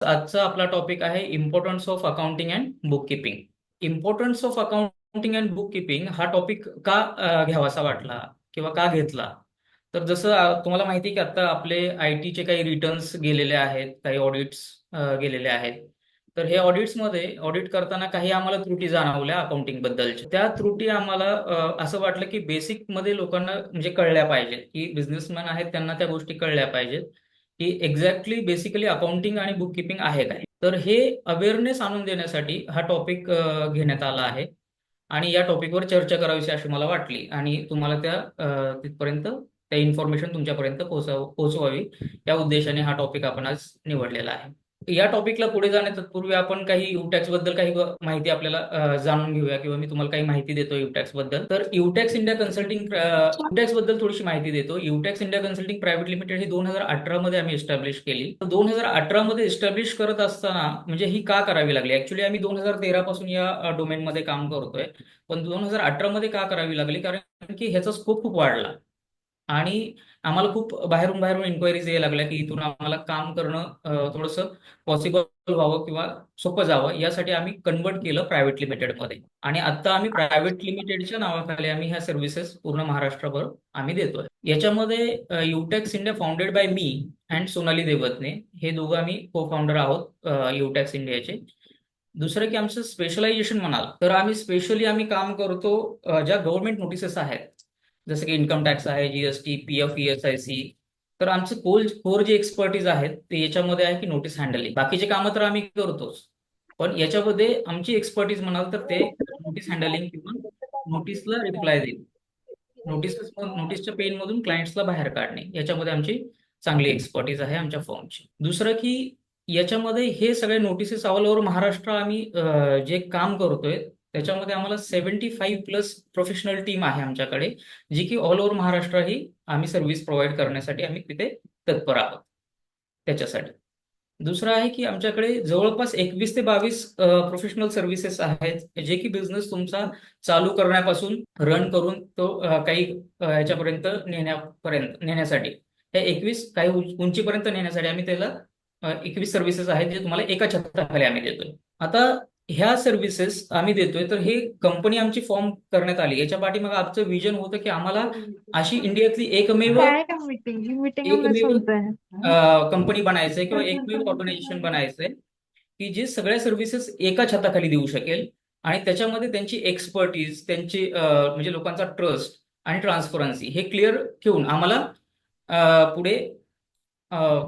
आजचा आपला टॉपिक आहे importance of accounting and book keeping. Importance of accounting and book keeping हा topic का घ्यावासा वाटला किंवा का घेतला? तर जसं तुम्हाला माहिती आहे की आता आपले आय टीचे काही रिटर्न्स गेलेले आहेत, काही ऑडिट्स गेलेले आहेत. तर हे ऑडिट्समध्ये ऑडिट करताना काही आम्हाला त्रुटी जाणवल्या अकाउंटिंग बद्दलच्या. त्या त्रुटी आम्हाला असं वाटलं की बेसिकमध्ये लोकांना म्हणजे कळल्या पाहिजेत, की बिझनेसमॅन आहेत त्यांना त्या गोष्टी कळल्या पाहिजेत की एक्झॅक्टली बेसिकली अकाउंटिंग आणि बुक किपिंग आहे काय. तर हे अवेअरनेस आणून देण्यासाठी हा टॉपिक घेण्यात आला आहे आणि या टॉपिकवर चर्चा करावीशी अशी मला वाटली आणि तुम्हाला तिथपर्यंत त्या इन्फॉर्मेशन तुमच्यापर्यंत पोहोचवावी या उद्देशाने हा टॉपिक आपण आज निवडलेला आहे. या टॉपिकला पुढे जाण्या तत्पूर्वी आपण काही युटॅक्स बद्दल काही माहिती आपल्याला जाणून घेऊया किंवा मी तुम्हाला काही माहिती देतो युटॅक्स बद्दल. तर युटॅक्स इंडिया कन्सल्टिंग युटॅक्स बद्दल थोडीशी माहिती देतो. युटॅक्स इंडिया कन्सल्टिंग प्रायव्हेट लिमिटेड ही 2018 मध्ये आम्ही एस्टॅब्लिश केली. 2018 मध्ये एस्टॅब्लिश करत असताना म्हणजे ही का करावी लागली? ऍक्च्युली आम्ही 2013 पासून या डोमेन मध्ये काम करतोय, पण 2018 मध्ये का करावी लागली? कारण की ह्याचा स्कोप खूप वाढला आणि आम्हाला खूप बाहेरून बाहेरून इन्क्वायरीज यायला लागल्या की इथून आम्हाला काम करणं थोडंसं पॉसिबल व्हावं किंवा सोपं जावं, यासाठी आम्ही कन्वर्ट केलं प्रायव्हेट लिमिटेडमध्ये आणि आता आम्ही प्रायव्हेट लिमिटेडच्या नावाखाली आम्ही ह्या सर्व्हिसेस पूर्ण महाराष्ट्रभर आम्ही देतोय. याच्यामध्ये युटॅक्स इंडिया फाउंडेड बाय मी अँड सोनाली देवतने, हे दोघं आम्ही को फाउंडर आहोत युटॅक्स इंडियाचे. दुसरं की आमचं स्पेशलायझेशन म्हणाल तर आम्ही काम करतो ज्या गव्हर्नमेंट नोटिसेस आहेत, जसं की इन्कम टॅक्स आहे, जीएसटी, पीएफ, ईएसआयसी. तर आमचं कोर जे एक्सपर्टीज आहेत ते याच्यामध्ये आहे की नोटीस हँडलिंग. बाकीचे कामं तर आम्ही करतोच, पण याच्यामध्ये आमची एक्सपर्टीज म्हणाल तर ते नोटीस हँडलिंग किंवा नोटीसला रिप्लाय देईल, नोटीसच्या पेनमधून क्लायंट्सला बाहेर काढणे, याच्यामध्ये आमची चांगली एक्सपर्टीज आहे आमच्या फर्मची. दुसरं की याच्यामध्ये हे सगळे नोटिसेस ऑल ओव्हर महाराष्ट्र आम्ही जे काम करतोय त्याच्यामध्ये आम्हाला 75+ प्रोफेशनल टीम आहे आमच्याकडे, जी की ऑल ओव्हर महाराष्ट्र ही आम्ही सर्व्हिस प्रोव्हाइड करण्यासाठी आम्ही तिथे तत्पर आहोत त्याच्यासाठी. दुसरं आहे की आमच्याकडे जवळपास 21 ते 22 प्रोफेशनल सर्व्हिसेस आहेत, जे की बिझनेस तुमचा चालू करण्यापासून रन करून तो काही ह्याच्यापर्यंत नेण्यासाठी, हे 21 काही उंचीपर्यंत नेण्यासाठी आम्ही त्याला 21 सर्व्हिसेस आहेत, जे तुम्हाला एका छताखाली आम्ही देतोय. आता ह्या सर्व्हिसेस आम्ही देतोय तर हे कंपनी आमची फॉर्म करण्यात आली, याच्या पाठीमागे आमचं विजन होतं की आम्हाला अशी इंडियातली एकमेव काय का मीटिंग ही मीटिंग हमें एकमेव सुनते हैं। कंपनी बनायचंय किंवा एकमेव ऑर्गनायझेशन बनायचंय की जे सगळ्या सर्व्हिसेस एका छताखाली देऊ शकेल आणि त्याच्यामध्ये त्यांची एक्सपर्टीज, त्यांची म्हणजे लोकांचा ट्रस्ट आणि ट्रान्सपरन्सी हे क्लिअर ठेवून आम्हाला पुढे अ,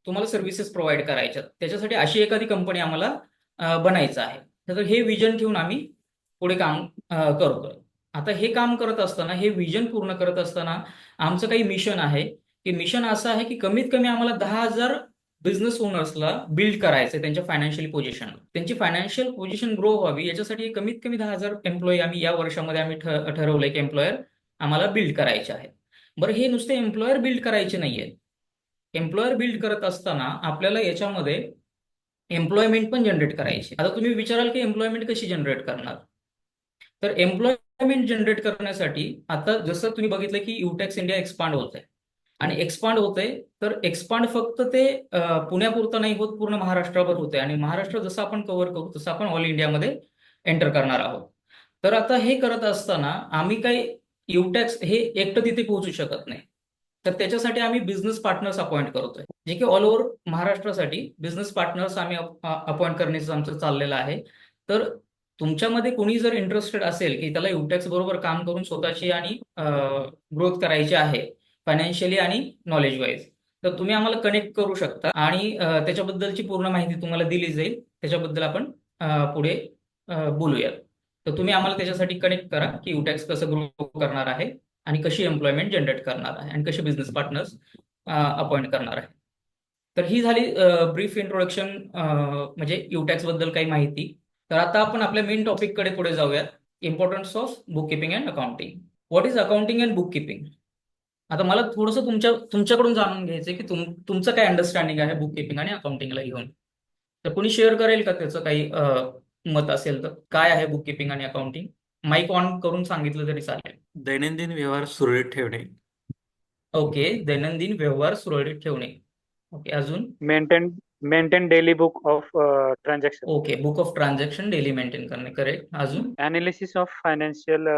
तुम्हाला सर्व्हिसेस प्रोव्हाइड करायच्या, त्याच्यासाठी अशी एखादी कंपनी आम्हाला बनायचं आहे. तर हे विजन ठेवून आम्ही पुढे काम करतोय. आता हे काम करत असताना, हे विजन पूर्ण करत असताना आमचं काही मिशन आहे, की मिशन असं आहे की कमीत कमी आम्हाला 10,000 बिझनेस ओनर्सला बिल्ड करायचं आहे त्यांच्या फायनान्शियल पोझिशन. त्यांची फायनान्शियल पोझिशन ग्रो व्हावी याच्यासाठी कमीत कमी 10,000 एम्प्लॉई आम्ही या वर्षामध्ये आम्ही ठरवलंय की एम्प्लॉयर आम्हाला बिल्ड करायचे आहेत. बरं, हे नुसते एम्प्लॉयर बिल्ड करायचे नाहीये. एम्प्लॉयर बिल्ड करत असताना आपल्याला याच्यामध्ये एम्प्लॉयमेंट पण जनरेट करायची. आता तुम्ही विचाराल की एम्प्लॉयमेंट कशी जनरेट करणार? तर एम्प्लॉयमेंट जनरेट करण्यासाठी आता जसं तुम्ही बघितलं की युटॅक्स इंडिया एक्सपांड होत आहे आणि एक्सपांड होते, तर एक्सपांड फक्त ते पुण्यापुरतं नाही होत, पूर्ण महाराष्ट्राभर होते आणि महाराष्ट्र जसं आपण कव्हर करू तसं आपण ऑल इंडियामध्ये एंटर करणार आहोत. तर आता हे करत असताना आम्ही काही युटॅक्स हे एकटं तिथे पोहोचू शकत नाही, तर त्याच्यासाठी आम्ही बिझनेस पार्टनर्स अपॉइंट करतोय, जे की ऑल ओव्हर महाराष्ट्रासाठी बिझनेस पार्टनर्स आम्ही अपॉइंट करण्याचं आमचं चाललेलं आहे. तर तुमच्यामध्ये कोणी जर इंटरेस्टेड असेल की त्याला युटॅक्स बरोबर काम करून स्वतःची आणि ग्रोथ करायची आहे फायनान्शियली आणि नॉलेज वाईज, तर तुम्ही आम्हाला कनेक्ट करू शकता आणि त्याच्याबद्दलची पूर्ण माहिती तुम्हाला दिली जाईल. त्याच्याबद्दल आपण पुढे बोलूयात. तर तुम्ही आम्हाला त्याच्यासाठी कनेक्ट करा की युटॅक्स कसं ग्रो करणार आहे आणि कशी एम्प्लॉयमेंट जनरेट करणार आहे आणि कसे बिझनेस पार्टनर्स अपॉइंट करणार आहे. तर ही झाली ब्रीफ इंट्रोडक्शन, म्हणजे युटॅक्स बद्दल काही माहिती. तर आता आपण आपल्या मेन टॉपिककडे पुढे जाऊयात. Importance of book keeping and accounting. What is accounting and book keeping? आता मला थोडंसं तुमच्याकडून जाणून घ्यायचंय की तुमचं काय अंडरस्टँडिंग आहे बुक किपिंग आणि अकाउंटिंगला घेऊन. तर कोणी शेअर करेल का त्याचं काही मत असेल तर? काय आहे बुक किपिंग आणि अकाउंटिंग? माईक ऑन करून सांगितलं तरी चालेल. दैनंदिन व्यवहार सुरळीत ठेवणे. ओके, दैनंदिन व्यवहार सुरळीत ठेवणे. ओके, अजून? Maintain maintain daily book of transaction, okay, book of transaction daily maintain करणे, करेक्ट. अजून analysis of financial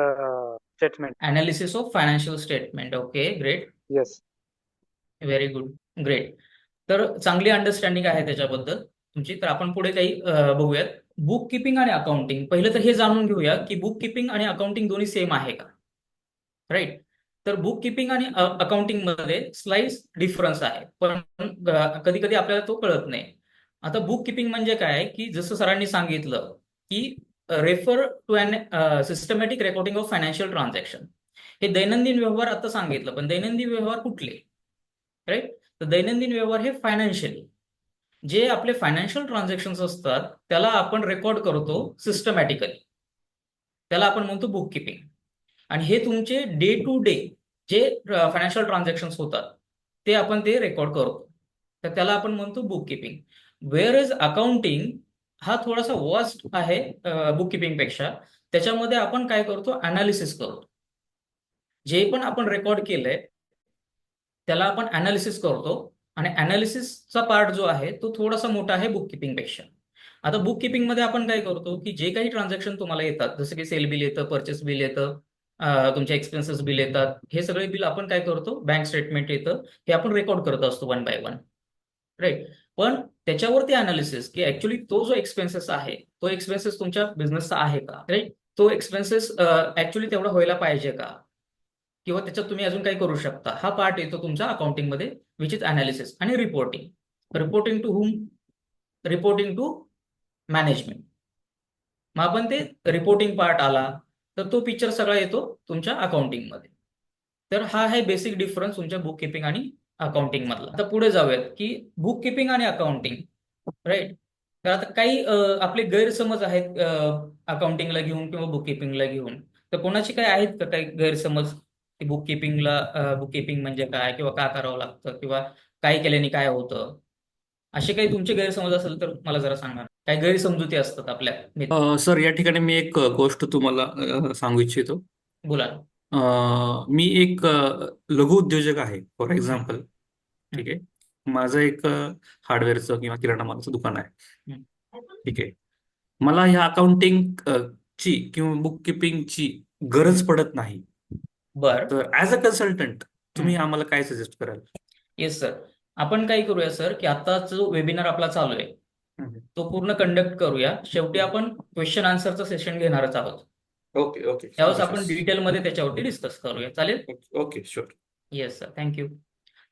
statement. Analysis of financial statement. Okay, great. Yes. Very good, great. तर चांगली अंडरस्टँडिंग आहे त्याच्याबद्दल तुमची. तर आपण पुढे काही बघूयात. बुक किपिंग आणि अकाउंटिंग. पहिलं तर हे जाणून घेऊया की बुक किपिंग आणि अकाउंटिंग दोन्ही सेम आहे का, राईट. तर बुक किपिंग आणि अकाउंटिंग मध्ये स्लाइस डिफरन्स आहे, पण कधी कधी आपल्याला तो कळत नाही. आता बुक किपिंग म्हणजे काय की जसं सरांनी सांगितलं की refer to an systematic recording of financial transaction. हे दैनंदिन व्यवहार आता सांगितलं, पण दैनंदिन व्यवहार कुठले, राईट. तर दैनंदिन व्यवहार हे फायनान्शियली जे आपले फायनान्शियल ट्रान्झॅक्शन्स असतात त्याला आपण रेकॉर्ड करतो सिस्टमॅटिकली, त्याला आपण म्हणतो बुक किपिंग. आणि हे तुमचे डे टू डे जे फायनान्शियल ट्रान्झॅक्शन्स होतात ते आपण ते रेकॉर्ड करतो, तर त्याला आपण म्हणतो book keeping. Where is accounting हा थोडासा वास्ट आहे बुक किपिंग पेक्षा. त्याच्यामध्ये आपण काय करतो, अनालिसिस करतो. जे पण आपण रेकॉर्ड केलंय त्याला आपण अनालिसिस करतो, आणि अनालिसिसचा पार्ट जो आहे तो थोडासा मोठा आहे बुक किपिंग पेक्षा. आता बुक किपिंग मध्ये आपण काय करतो की जे काही ट्रान्झॅक्शन तुम्हाला येतात, जसं की सेल बिल येतं, परचेस बिल येतं, तुमचे एक्सपेन्सेस बिल येतात, हे सगळे बिल आपण काय करतो, बँक स्टेटमेंट येतं, हे आपण रेकॉर्ड करत असतो वन बाय वन, राईट. पण त्याच्यावरती अनालिसिस की ऍक्च्युली तो जो एक्सपेन्सेस आहे तो एक्सपेन्सेस तुमच्या बिझनेसचा आहे का, राईट. तो एक्सपेन्सेस ऍक्च्युली तेवढा व्हायला पाहिजे का, किंवा त्याच्यात तुम्ही अजून काही करू शकता, हा पार्ट येतो तुमच्या अकाउंटिंग मध्ये, विच इज अनालिसिस. आणि reporting. Reporting to whom, reporting to management. मग आपण ते रिपोर्टिंग पार्ट आला तर तो पिक्चर सगळा येतो तुमच्या अकाउंटिंग मध्ये. तर हा आहे बेसिक डिफरन्स तुमच्या बुक किपिंग आणि अकाउंटिंग मधला. आता पुढे जाऊयात की बुक किपिंग आणि अकाउंटिंग, राईट. तर आता काही आपले गैरसमज आहेत अकाउंटिंगला घेऊन किंवा बुक किपिंगला घेऊन. तर कोणाचे काय आहेत का काही गैरसमज की बुक किपिंग म्हणजे काय, किंवा का करावं लागतं, किंवा काय केल्याने काय होतं, असे काही तुमचे गैरसमज असेल तर मला जरा सांगा. काही गैरसमजुती असतात आपल्या सर, या ठिकाणी मी एक गोष्ट तुम्हाला सांगू इच्छितो. बोला. मी एक लघु उद्योजक आहे, फॉर एक्झाम्पल. ठीक आहे. माझं एक हार्डवेअरचं किंवा किराणा मालाचं दुकान आहे. ठीक आहे. मला ह्या अकाउंटिंग ची किंवा बुक किपिंगची गरज पडत नाही. बर. तर ऍज अ कन्सल्टंट तुम्ही आम्हाला काय सजेस्ट कराल? Yes sir. आपण काय करूया सर की आता जो वेबिनार आपला चालू आहे तो पूर्ण कंडक्ट करूया. शेवटी आपण क्वेश्चन आन्सरचं सेशन घेणारच आहोत. Okay okay. त्यावेळेस आपण डिटेलमध्ये त्याच्यावरती डिस्कस करूया. चालेल? Okay, sure. Yes sir, thank you.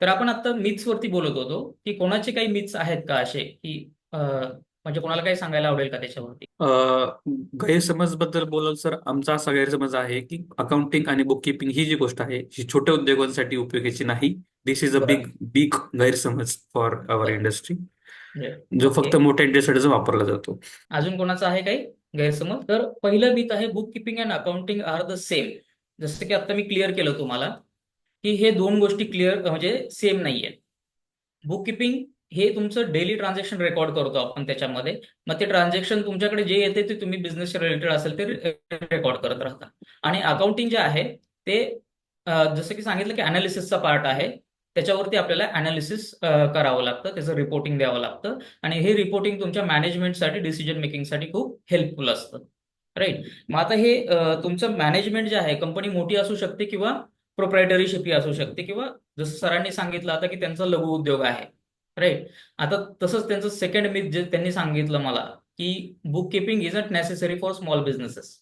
तर आपण आता मिथ्स वरती बोलत होतो की कोणाचे काही मिथ्स आहेत का असे की म्हणजे कोणाला काही सांगायला आवडेल का त्याच्यावरती? गैरसमज बद्दल बोलाल सर, आमचा असा गैरसमज आहे की अकाउंटिंग आणि बुक किपिंग ही जी गोष्ट आहे ही छोट्या उद्योगांसाठी उपयोगाची नाही. दिस इज अ बिग बिग गैरसमज फॉर अवर इंडस्ट्री, जो फक्त मोठ्या इंडस्ट्रीसाठी वापरला जातो. अजून कोणाचा आहे काही गैरसमज? तर पहिलं मिथ आहे book keeping and accounting are the same. जसं की आता मी क्लिअर केलं तुम्हाला की हे दोन गोष्टी क्लिअर म्हणजे सेम नाहीये. बुक किपिंग हे तुमचं डेली ट्रान्झॅक्शन रेकॉर्ड करतो आपण त्याच्यामध्ये. मग ते ट्रान्झॅक्शन तुमच्याकडे जे येते ते तुम्ही बिझनेसच्या रिलेटेड असेल ते रेकॉर्ड करत राहता. आणि अकाउंटिंग जे आहे ते जसं की सांगितलं की अनालिसिसचा पार्ट आहे, त्याच्यावरती आपल्याला अनालिसिस करावं लागतं, त्याचं रिपोर्टिंग द्यावं लागतं. आणि हे रिपोर्टिंग तुमच्या मॅनेजमेंटसाठी, डिसिजन मेकिंगसाठी खूप हेल्पफुल असतं, राईट. मग आता हे तुमचं मॅनेजमेंट जे आहे, कंपनी मोठी असू शकते किंवा प्रोप्रायटरीशिप ही असू शकते, किंवा जसं सरांनी सांगितलं आता की त्यांचा लघु उद्योग आहे, राईट. आता तसंच त्यांचं सेकंड मिथ जे त्यांनी सांगितलं मला की book keeping is not necessary for small businesses,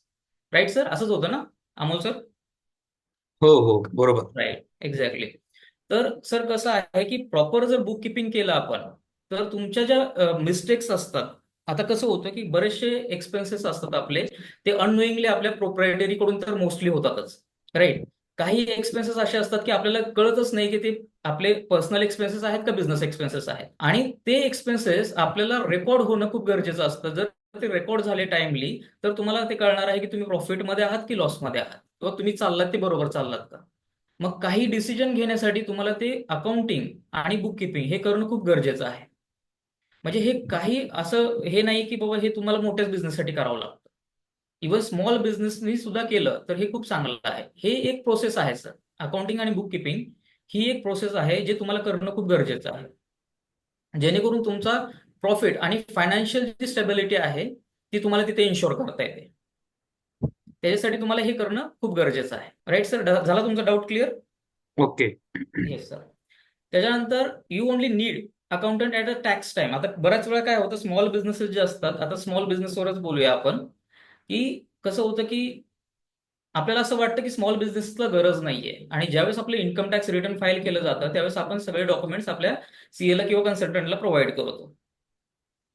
right sir? असंच होतं ना अमोल सर? हो हो, बरोबर. Right, exactly. तर सर कसं आहे की प्रॉपर जर बुक किपिंग केलं आपण तर तुमच्या ज्या मिस्टेक्स असतात, आता कसं होतं की बरेचसे एक्सपेन्सेस असतात आपले, ते अननोईंगली आपल्या प्रोप्रायटरी कडून तर मोस्टली होतातच, राईट. काही एक्सपेन्सेस असे असतात की आपल्याला कळतच नाही की ते आपले पर्सनल एक्सपेन्सेस आहेत का बिझनेस एक्सपेन्सेस आहेत. आणि ते एक्सपेन्सेस आपल्याला रेकॉर्ड होणं खूप गरजेचं असतं. जर ते रेकॉर्ड झाले टाइमली तर तुम्हाला ते कळणार आहे की तुम्ही प्रॉफिटमध्ये आहात की लॉसमध्ये आहात, किंवा तुम्ही चाललात ते बरोबर चाललात का. मग काही डिसिजन घेण्यासाठी तुम्हाला ते अकाउंटिंग आणि बुक किपिंग हे करणं खूप गरजेचं आहे. म्हणजे हे काही असं हे नाही की बाबा हे तुम्हाला मोठ्याच बिझनेससाठी करावं लागतं. इव्हन स्मॉल बिझनेसनी सुद्धा केलं तर हे खूप चांगलं आहे. हे एक प्रोसेस आहे सर. अकाउंटिंग आणि बुक किपिंग ही एक प्रोसेस आहे जे तुम्हाला करणं खूप गरजेचं आहे. जेणेकरून तुमचा प्रॉफिट आणि फायनान्शियल जी स्टेबिलिटी आहे ती तुम्हाला तिथे इन्शुअर करता येते. त्याच्यासाठी तुम्हाला हे करणं खूप गरजेचं आहे. राईट सर, झाला तुमचा doubt clear? Okay. Yes sir. त्याच्यानंतर you only need accountant at a tax time. आता बऱ्याच वेळा काय होतं, स्मॉल बिझनेसेस जे असतात, आता स्मॉल बिझनेसवरच बोलूया आपण, की कसं होतं की आपल्याला असं वाटतं की स्मॉल बिझनेसला गरज नाहीये, आणि ज्यावेळेस आपलं इन्कम टॅक्स रिटर्न फाईल केलं जातं त्यावेळेस आपण सगळे डॉक्युमेंट्स आपल्या सीएला किंवा कन्सल्टंटला प्रोव्हाइड करतो.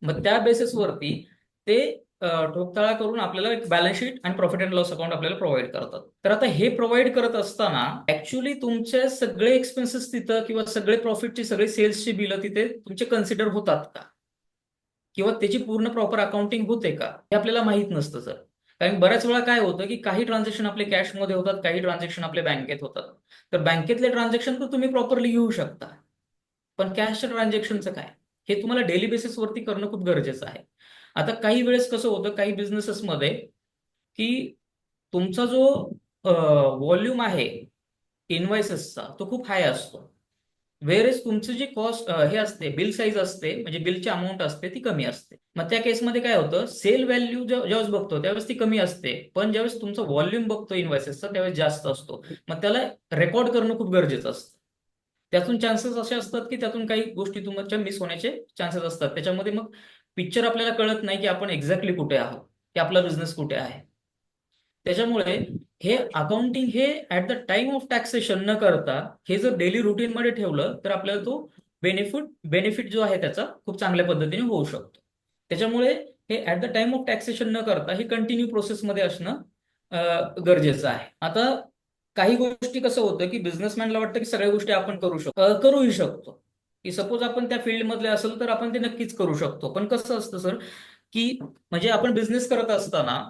मग त्या बेसिसवरती ते ठोकताळा करून आपल्याला एक बॅलन्स शीट आणि प्रॉफिट अँड लॉस अकाउंट आपल्याला प्रोव्हाइड करतात. तर आता हे प्रोव्हाइड करत असताना ऍक्च्युली तुमचे सगळे एक्सपेन्सेस तिथं किंवा सगळे प्रॉफिटची, सगळे सेल्सची बिलं तिथे तुमचे कन्सिडर होतात का, किंवा त्याची पूर्ण प्रॉपर अकाउंटिंग होते का, हे आपल्याला माहित नसतं सर. कारण बऱ्याच वेळा काय होतं की काही ट्रान्झॅक्शन आपले कॅशमध्ये होतात, काही ट्रान्झॅक्शन आपले बँकेत होतात. तर बँकेतले ट्रान्झॅक्शन तर तुम्ही प्रॉपरली घेऊ शकता, पण कॅशच्या ट्रान्झॅक्शनचं काय, हे तुम्हाला डेली बेसिसवरती करणं खूप गरजेचं आहे. आता काही वेळेस कसं होतं काही बिझनेसेसमध्ये की तुमचा जो व्हॉल्यूम आहे इनव्हॉइसेसचा तो खूप हाय असतो, वेरेस तुमची जी कॉस्ट हे असते, बिल साईज असते, म्हणजे बिलची अमाऊंट असते ती कमी असते. मग त्या केसमध्ये काय होतं, सेल व्हॅल्यू ज्यावेळेस बघतो त्यावेळेस ती कमी असते, पण ज्यावेळेस तुमचा व्हॉल्यूम बघतो इन्व्हॉइसेसचा त्यावेळेस जास्त असतो. मग त्याला रेकॉर्ड करणं खूप गरजेचं असतं. त्यातून चान्सेस असे असतात की त्यातून काही गोष्टी तुमच्या मिस होण्याचे चान्सेस असतात. त्याच्यामध्ये मग पिक्चर आपल्याला कळत नाही की आपण एक्झॅक्टली कुठे आहोत, की आपला बिझनेस कुठे आहे. त्याच्यामुळे हे अकाउंटिंग हे at the time of taxation न करता हे जर डेली रुटीन मध्ये ठेवलं तर आपल्याला तो बेनिफिट जो आहे त्याचा खूप चांगल्या पद्धतीने होऊ शकतो. त्याच्यामुळे हे at the time of taxation न करता हे कंटिन्यू प्रोसेसमध्ये असणं गरजेचं आहे. आता काही गोष्टी कसं होतं की बिझनेसमॅनला वाटतं की सगळ्या गोष्टी आपण करू शकतो, करूही शकतो, की सपोज आपण त्या फील्डमधले असेल तर आपण ते नक्कीच करू शकतो. पण कसं असतं सर की म्हणजे आपण बिझनेस करत असताना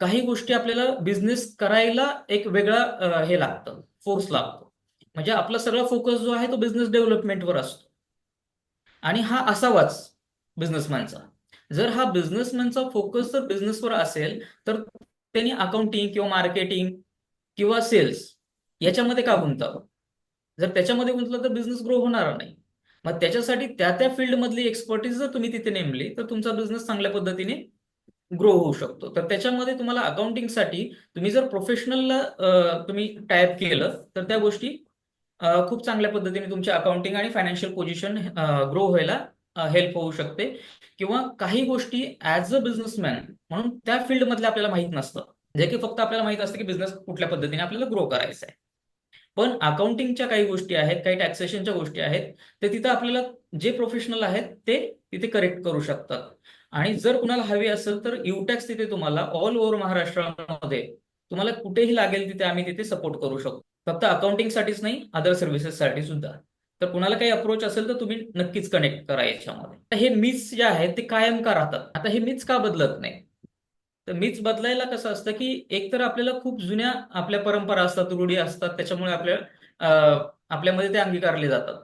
काही गोष्टी आपल्याला बिझनेस करायला एक वेगळा हे लागतं, फोर्स लागतो. म्हणजे आपला सगळा फोकस जो आहे तो बिझनेस डेव्हलपमेंटवर असतो, आणि हा असावाच बिझनेसमॅनचा. जर हा बिझनेसमॅनचा फोकस जर बिझनेसवर असेल तर त्यांनी अकाउंटिंग किंवा मार्केटिंग किंवा सेल्स याच्यामध्ये का गुंतावं. जर त्याच्यामध्ये गुंतलं तर बिझनेस ग्रो होणार नाही. मग त्याच्यासाठी त्या फील्डमधली एक्सपर्टीज जर तुम्ही तिथे नेमली तर तुमचा बिझनेस चांगल्या पद्धतीने ग्रो होऊ शकतो. तर त्याच्यामध्ये तुम्हाला अकाउंटिंगसाठी तुम्ही जर प्रोफेशनलला तुम्ही टायप केलं तर त्या गोष्टी खूप चांगल्या पद्धतीने तुमचे अकाउंटिंग आणि फायनान्शियल पोझिशन ग्रो व्हायला हेल्प होऊ शकते. किंवा काही गोष्टी ऍज अ बिझनेसमॅन म्हणून त्या फील्डमधले आपल्याला माहित नसतं, जे की फक्त आपल्याला माहित असतं की बिझनेस कुठल्या पद्धतीने आपल्याला ग्रो करायचा आहे. पण अकाउंटिंगच्या काही गोष्टी आहेत, काही टॅक्सेशनच्या गोष्टी आहेत, तर तिथं आपल्याला जे प्रोफेशनल आहेत ते तिथे करेक्ट करू शकतात. आणि जर कुणाला हवी असेल तर युटॅक्स तिथे तुम्हाला ऑल ओव्हर महाराष्ट्रामध्ये तुम्हाला कुठेही लागेल तिथे आम्ही तिथे सपोर्ट करू शकतो. फक्त अकाउंटिंगसाठीच नाही, अदर सर्व्हिसेससाठी सुद्धा. तर कुणाला काही अप्रोच असेल तर तुम्ही नक्कीच कनेक्ट करा याच्यामध्ये. तर हे मिथ्स जे आहेत ते कायम का राहतात, आता हे मिथ्स का बदलत नाही. तर मिथ्स बदलायला कसं असतं की एकतर आपल्याला खूप जुन्या आपल्या परंपरा असतात, रूढी असतात, त्याच्यामुळे आपल्यामध्ये ते अंगीकारले जातात.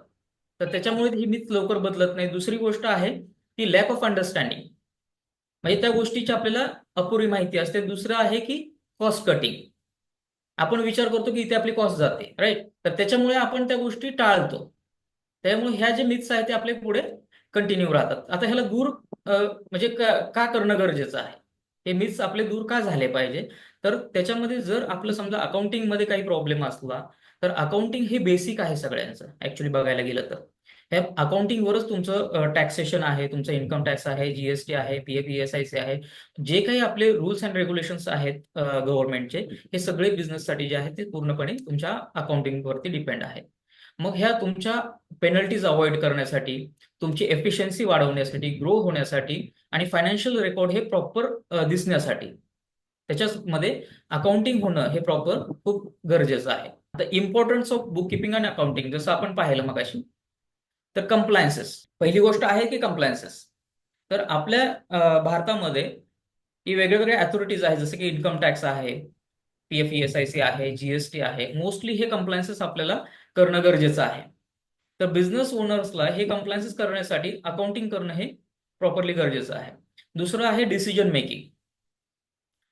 तर त्याच्यामुळे ही मिथ्स लवकर बदलत नाही. दुसरी गोष्ट आहे की लॅक ऑफ अंडरस्टँडिंग, म्हणजे त्या गोष्टीची आपल्याला अपुरी माहिती असते. दुसरं आहे की कॉस्ट कटिंग, आपण विचार करतो की इथे आपली कॉस्ट जाते, राईट, तर त्याच्यामुळे आपण त्या गोष्टी टाळतो. त्यामुळे ह्या जे मिथ्स आहेत ते आपले पुढे कंटिन्यू राहतात. आता ह्याला दूर म्हणजे का करणं गरजेचं आहे, हे मिथ्स आपले दूर का झाले पाहिजे. तर त्याच्यामध्ये जर आपलं समजा अकाउंटिंगमध्ये काही प्रॉब्लेम असला तर अकाउंटिंग हे बेसिक आहे सगळ्यांचं ऍक्च्युली बघायला गेलं तर. ह्या अकाउंटिंगवरच तुमचं टॅक्सेशन आहे, तुमचं इन्कम टॅक्स आहे, जीएसटी आहे, पीएफ ईएसआयसी आहे, जे काही आपले रूल्स अँड रेग्युलेशन्स आहेत गव्हर्नमेंटचे, हे सगळे बिझनेससाठी जे आहेत ते पूर्णपणे तुमच्या अकाउंटिंगवरती डिपेंड आहेत. मग ह्या तुमच्या पेनल्टीज अवॉइड करण्यासाठी, तुमची एफिशियन्सी वाढवण्यासाठी, ग्रो होण्यासाठी आणि फायनान्शियल रेकॉर्ड हे प्रॉपर दिसण्यासाठी त्याच्यामध्ये अकाउंटिंग होणं हे प्रॉपर खूप गरजेचं आहे. आता इम्पॉर्टन्स ऑफ बुक किपिंग आणि अकाउंटिंग जसं आपण पाहिलं मगाशी, तर कंप्लायन्सेस पहिली गोष्ट आहे की कंप्लायन्सेस. तर आपल्या भारतामध्ये ही वेगवेगळ्या अथॉरिटीज आहेत, जसं की इन्कम टॅक्स आहे, पीएफ ईएसआयसी आहे, जीएसटी आहे. मोस्टली हे कंप्लायन्सेस आपल्याला करणं गरजेचं आहे. तर बिझनेस ओनर्सला हे कंप्लायन्सेस करण्यासाठी अकाउंटिंग करणं हे प्रॉपरली गरजेचं आहे. दुसरं आहे डिसिजन मेकिंग.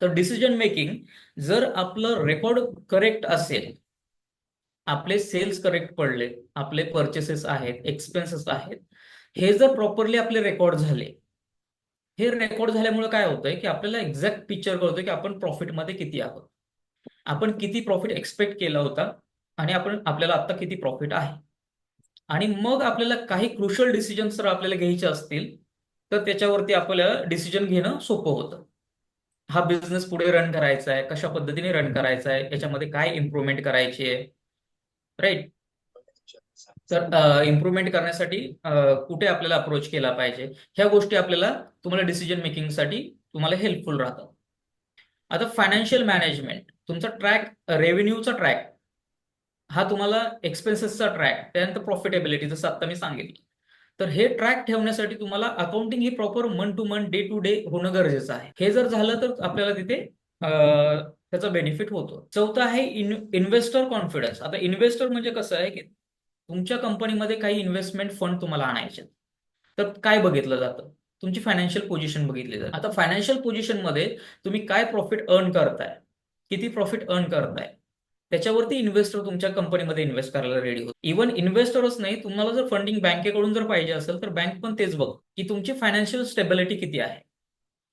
तर डिसिजन मेकिंग जर आपलं रेकॉर्ड करेक्ट असेल, आपले सेल्स करेक्ट पडले, आपले परचेसेस आहेत, एक्सपेन्सेस आहेत, हे जर प्रॉपरली आपले रेकॉर्ड झाले, हे रेकॉर्ड झाल्यामुळे काय होतंय की आपल्याला एक्झॅक्ट पिक्चर कळतोय की आपण प्रॉफिटमध्ये किती आहोत, आपण किती प्रॉफिट एक्सपेक्ट केला होता आणि आपल्याला आता किती प्रॉफिट आहे. आणि मग आपल्याला काही क्रुशियल डिसिजन्स जर आपल्याला घ्यायचे असतील तर त्याच्यावरती आपल्याला डिसिजन घेणं सोपं होतं. हा बिझनेस पुढे रन करायचा आहे, कशा पद्धतीने रन करायचा आहे, याच्यामध्ये काय इम्प्रूव्हमेंट करायची आहे, राईट. तर इम्प्रूव्हमेंट करण्यासाठी कुठे आपल्याला अप्रोच केला पाहिजे, ह्या गोष्टी आपल्याला तुम्हाला डिसिजन मेकिंगसाठी तुम्हाला हेल्पफुल राहतात. आता फायनान्शियल मॅनेजमेंट, तुमचा ट्रॅक, रेव्हेन्यूचा ट्रॅक, हा तुम्हाला एक्सपेन्सेसचा ट्रॅक, त्यानंतर प्रॉफिटेबिलिटी, जसं आता मी सांगितलं. तर हे ट्रॅक ठेवण्यासाठी तुम्हाला अकाउंटिंग ही proper month to month, day to day होणं गरजेचं आहे. हे जर झालं तर आपल्याला तिथे त्याचा बेनिफिट होतो. चौथं आहे इन्व्हेस्टर कॉन्फिडन्स. आता इन्व्हेस्टर म्हणजे कसं आहे की तुमच्या कंपनीमध्ये काही इन्व्हेस्टमेंट फंड तुम्हाला आणायचे, तर काय बघितलं जातं, तुमची फायनान्शियल पोझिशन बघितली जाते. आता फायनान्शियल पोझिशनमध्ये तुम्ही काय प्रॉफिट अर्न करताय, किती प्रॉफिट अर्न करताय, त्याच्यावरती इन्व्हेस्टर तुमच्या कंपनीमध्ये इन्व्हेस्ट करायला रेडी होतो. इव्हन इन्व्हेस्टरच नाही, तुम्हाला जर फंडिंग बँकेकडून जर पाहिजे असेल तर बँक पण तेच बघ की तुमची फायनान्शियल स्टेबिलिटी किती आहे.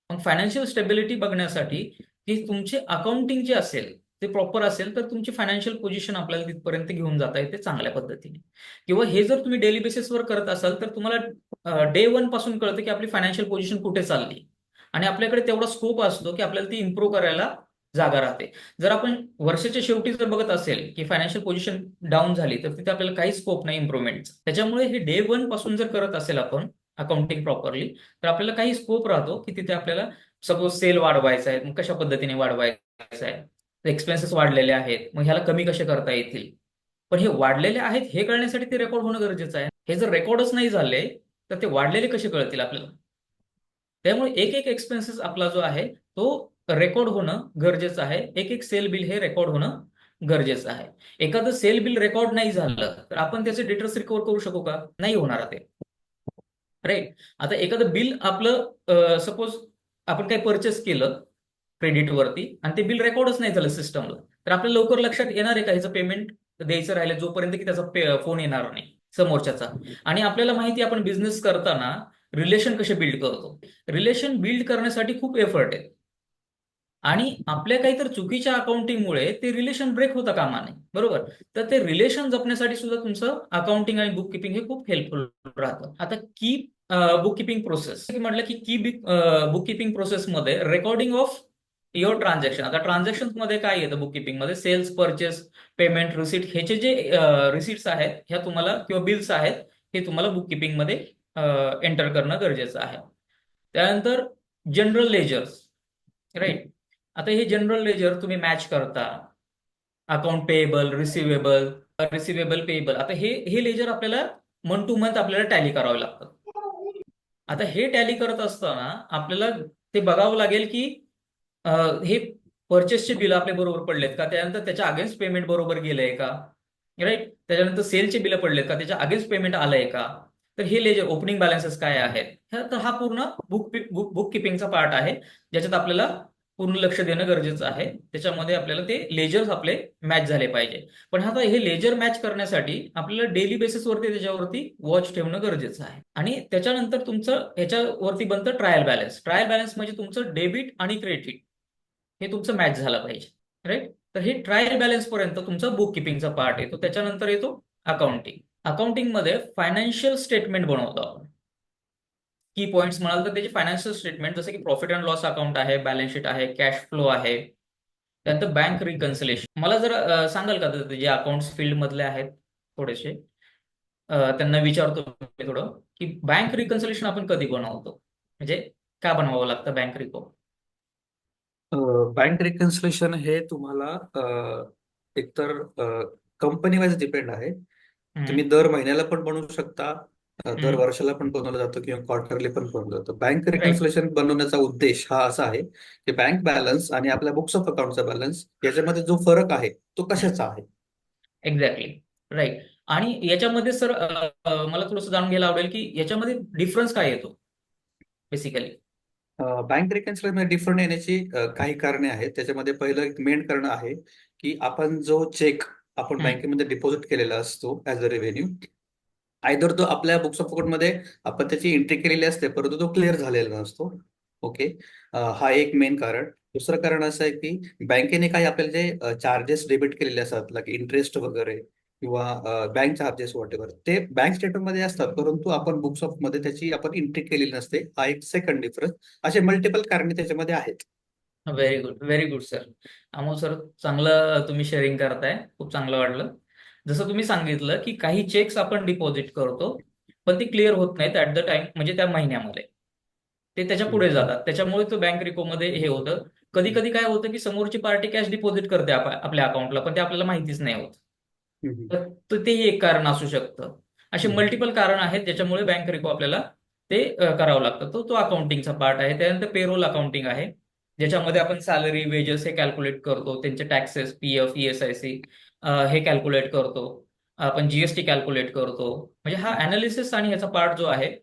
मग फायनान्शियल स्टेबिलिटी बघण्यासाठी की तुमचे अकाउंटिंग जे असेल ते प्रॉपर असेल तर तुमची फायनान्शियल पोझिशन आपल्याला तिथपर्यंत घेऊन जाता येते चांगल्या पद्धतीने. किंवा हे जर तुम्ही डेली बेसिसवर करत असाल तर तुम्हाला डे वन पासून कळतं की आपली फायनान्शियल पोझिशन कुठे चालली आणि आपल्याकडे तेवढा स्कोप असतो की आपल्याला ती इम्प्रूव्ह करायला जागा राहते. जर आपण वर्षाच्या शेवटी जर बघत असेल की फायनान्शियल पोझिशन डाऊन झाली तर तिथे आपल्याला काही स्कोप नाही इम्प्रूव्हमेंटचा. त्याच्यामुळे हे डे वन पासून जर करत असेल आपण अकाउंटिंग प्रॉपरली तर आपल्याला काही स्कोप राहतो की तिथे आपल्याला सपोज सेल वाढवायचा आहे, मग कशा पद्धतीने वाढवायचा आहे, एक्सपेन्सेस वाढलेले आहेत, मग ह्याला कमी कसे करता येतील. पण हे वाढलेले आहेत हे कळण्यासाठी ते रेकॉर्ड होणं गरजेचं आहे. हे जर रेकॉर्डच नाही झाले तर ते वाढलेले कसे कळतील आपल्याला. त्यामुळे एक एक एक्सपेन्सेस आपला जो आहे तो रेकॉर्ड होणं गरजेचं आहे. एक एक सेल बिल हे रेकॉर्ड होणं गरजेचं आहे. एखादं सेल बिल रेकॉर्ड नाही झालं तर आपण त्याचे डिटेल्स रिकव्हर करू शकू का, नाही होणार ते, राईट. आता एखादं बिल आपलं सपोज आपण काही परचेस केलं क्रेडिटवरती आणि ते बिल रेकॉर्डच नाही झालं सिस्टमला, तर आपल्याला लवकर लक्षात येणार आहे का ह्याचं पेमेंट द्यायचं राहिलं जोपर्यंत की त्याचा फोन येणार नाही समोरच्याचा. आणि आपल्याला माहिती आहे आपण बिझनेस करताना रिलेशन कसे बिल्ड करतो, रिलेशन बिल्ड करण्यासाठी खूप एफर्ट आहे. आणि आपल्या काहीतरी चुकीच्या अकाउंटिंगमुळे ते रिलेशन ब्रेक होता कामा नये, बरोबर. तर ते रिलेशन जपण्यासाठी सुद्धा तुमचं अकाउंटिंग आणि बुक किपिंग हे खूप हेल्पफुल राहतं. आता की बुक किपिंग प्रोसेस म्हटलं की बुक किपिंग प्रोसेसमध्ये रेकॉर्डिंग ऑफ युअर ट्रान्झॅक्शन. आता ट्रान्झॅक्शन मध्ये काय येतं बुक किपिंग मध्ये, सेल्स, परचेस, पेमेंट, रिसीट, ह्याचे जे रिसीट्स आहेत ह्या तुम्हाला किंवा बिल्स आहेत हे तुम्हाला बुक किपिंग मध्ये एंटर करणं गरजेचं आहे. त्यानंतर जनरल लेजर्स, राईट. आता हे जनरल लेजर तुम्ही मॅच करता, अकाउंट पेएबल, रिसिवेबल पेएबल. आता हे लेजर आपल्याला मंथ टू मंथ आपल्याला टॅली करावे लागतात. आता हे टॅली करत असताना आपल्याला ते बघावं लागेल की हे परचेसचे बिल आपले बरोबर पडलेत का, त्यानंतर त्याच्या अगेन्स्ट पेमेंट बरोबर गेलंय का, राईट. त्याच्यानंतर सेलचे बिल पडलेत का, त्याच्या अगेन्स्ट पेमेंट आलंय का. तर हे लेजर ओपनिंग बॅलन्सेस काय आहेत, तर हा पूर्ण बुक किपिंगचा पार्ट आहे ज्याच्यात आपल्याला पूर्ण लक्ष देणं गरजेचं आहे. त्याच्यामध्ये आपल्याला ते लेजर्स आपले मॅच झाले पाहिजे. पण आता हे लेजर मॅच करण्यासाठी आपल्याला डेली बेसिसवरती त्याच्यावरती वॉच ठेवणं गरजेचं आहे. आणि त्याच्यानंतर तुमचं ह्याच्यावरती बनतं ट्रायल बॅलन्स. ट्रायल बॅलन्स म्हणजे तुमचं डेबिट आणि क्रेडिट हे तुमचं मॅच झालं पाहिजे, राईट. तर हे ट्रायल बॅलन्स पर्यंत तुमचा बुक किपिंगचा पार्ट येतो. त्याच्यानंतर येतो अकाउंटिंग. अकाउंटिंगमध्ये फायनान्शियल स्टेटमेंट बनवतो आपण. की पॉईंट्स म्हणाल तर त्याचे फायनान्शियल स्टेटमेंट जसे की प्रॉफिट अँड लॉस अकाउंट आहे, बॅलन्स शीट आहे, कॅश फ्लो आहे, त्यानंतर बँक रिकन्सिलेशन. मला जर सांगाल का जे अकाउंट्स फील्ड मधले आहेत थोडेसे, त्यांना विचारतो मी थोडं की बँक रिकन्सिलेशन आपण कधी बनवतो, म्हणजे का बनवावं लागतं बँक रिको. बँक रिकन्सिलेशन हे तुम्हाला एकतर कंपनी वाईज डिपेंड आहे. तुम्ही दर महिन्याला पण बनवू शकता, दर वर्षाला पण बनवलं जातं किंवा क्वार्टरली पण बनवलं जातं. बँक राईट, रिकन्सिलेशन बनवण्याचा उद्देश हा असा आहे की बँक बॅलन्स आणि आपल्या बुक्स ऑफ अकाउंटचा बॅलन्स याच्यामध्ये जो फरक आहे तो कशाचा आहे. Exactly, right. आणि याच्यामध्ये सर मला थोडंसं जाणून घ्यायला आवडेल की याच्यामध्ये डिफरन्स काय येतो बेसिकली. बँक रिकन्सिलेशन डिफरंट येण्याची काही कारणे आहेत. त्याच्यामध्ये पहिलं एक मेन कारण आहे की आपण जो चेक आपण बँकेमध्ये डिपॉझिट केलेला असतो ऍज अ रेव्हेन्यू, आयदर तो आपल्या बुक्स ऑफ अकाउंटमध्ये आपण त्याची एंट्री केलेली असते, परंतु तो क्लिअर झालेला नसतो. ओके. हा एक मेन कारण. दुसरं कारण असं आहे की बँकेने काही आपल्याला जे चार्जेस डेबिट केलेले असतात, लाईक इंटरेस्ट वगैरे किंवा बँक चार्जेस वॉट एव्हर, ते बँक स्टेटमेंटमध्ये असतात, परंतु आपण बुक्स ऑफ मध्ये त्याची आपण एंट्री केलेली नसते. हा एक सेकंड डिफरन्स. असे मल्टिपल कारणे त्याच्यामध्ये आहेत. Very good sir. Amol sir, चांगलं तुम्ही शेअरिंग करताय, खूप चांगलं वाटलं. जसं तुम्ही सांगितलं की काही चेक्स आपण डिपॉझिट करतो पण ते क्लिअर होत नाहीत ऍट द टाइम, म्हणजे त्या महिन्यामध्ये ते त्याच्या पुढे जातात, त्याच्यामुळे तो बँक रिकोमध्ये हे होतं. कधी कधी काय होतं की समोरची पार्टी कॅश डिपॉझिट करते आपल्या अकाउंटला, पण ते आपल्याला माहितीच नाही होत. हम्म. तर तेही एक कारण असू शकतं. असे हम्म. मल्टिपल कारण आहेत ज्याच्यामुळे बँक रिको आपल्याला ते करावं लागतं. तो तो अकाउंटिंगचा पार्ट आहे. त्यानंतर पेरोल अकाउंटिंग आहे, ज्याच्यामध्ये आपण सॅलरी, वेजेस हे कॅल्क्युलेट करतो, त्यांचे टॅक्सेस, पीएफ, ESIC हे कॅल्क्युलेट करतो. आपण जीएसटी कॅल्क्युलेट करतो. म्हणजे हा अनालिसिस आणि ह्याचा पार्ट जो आहे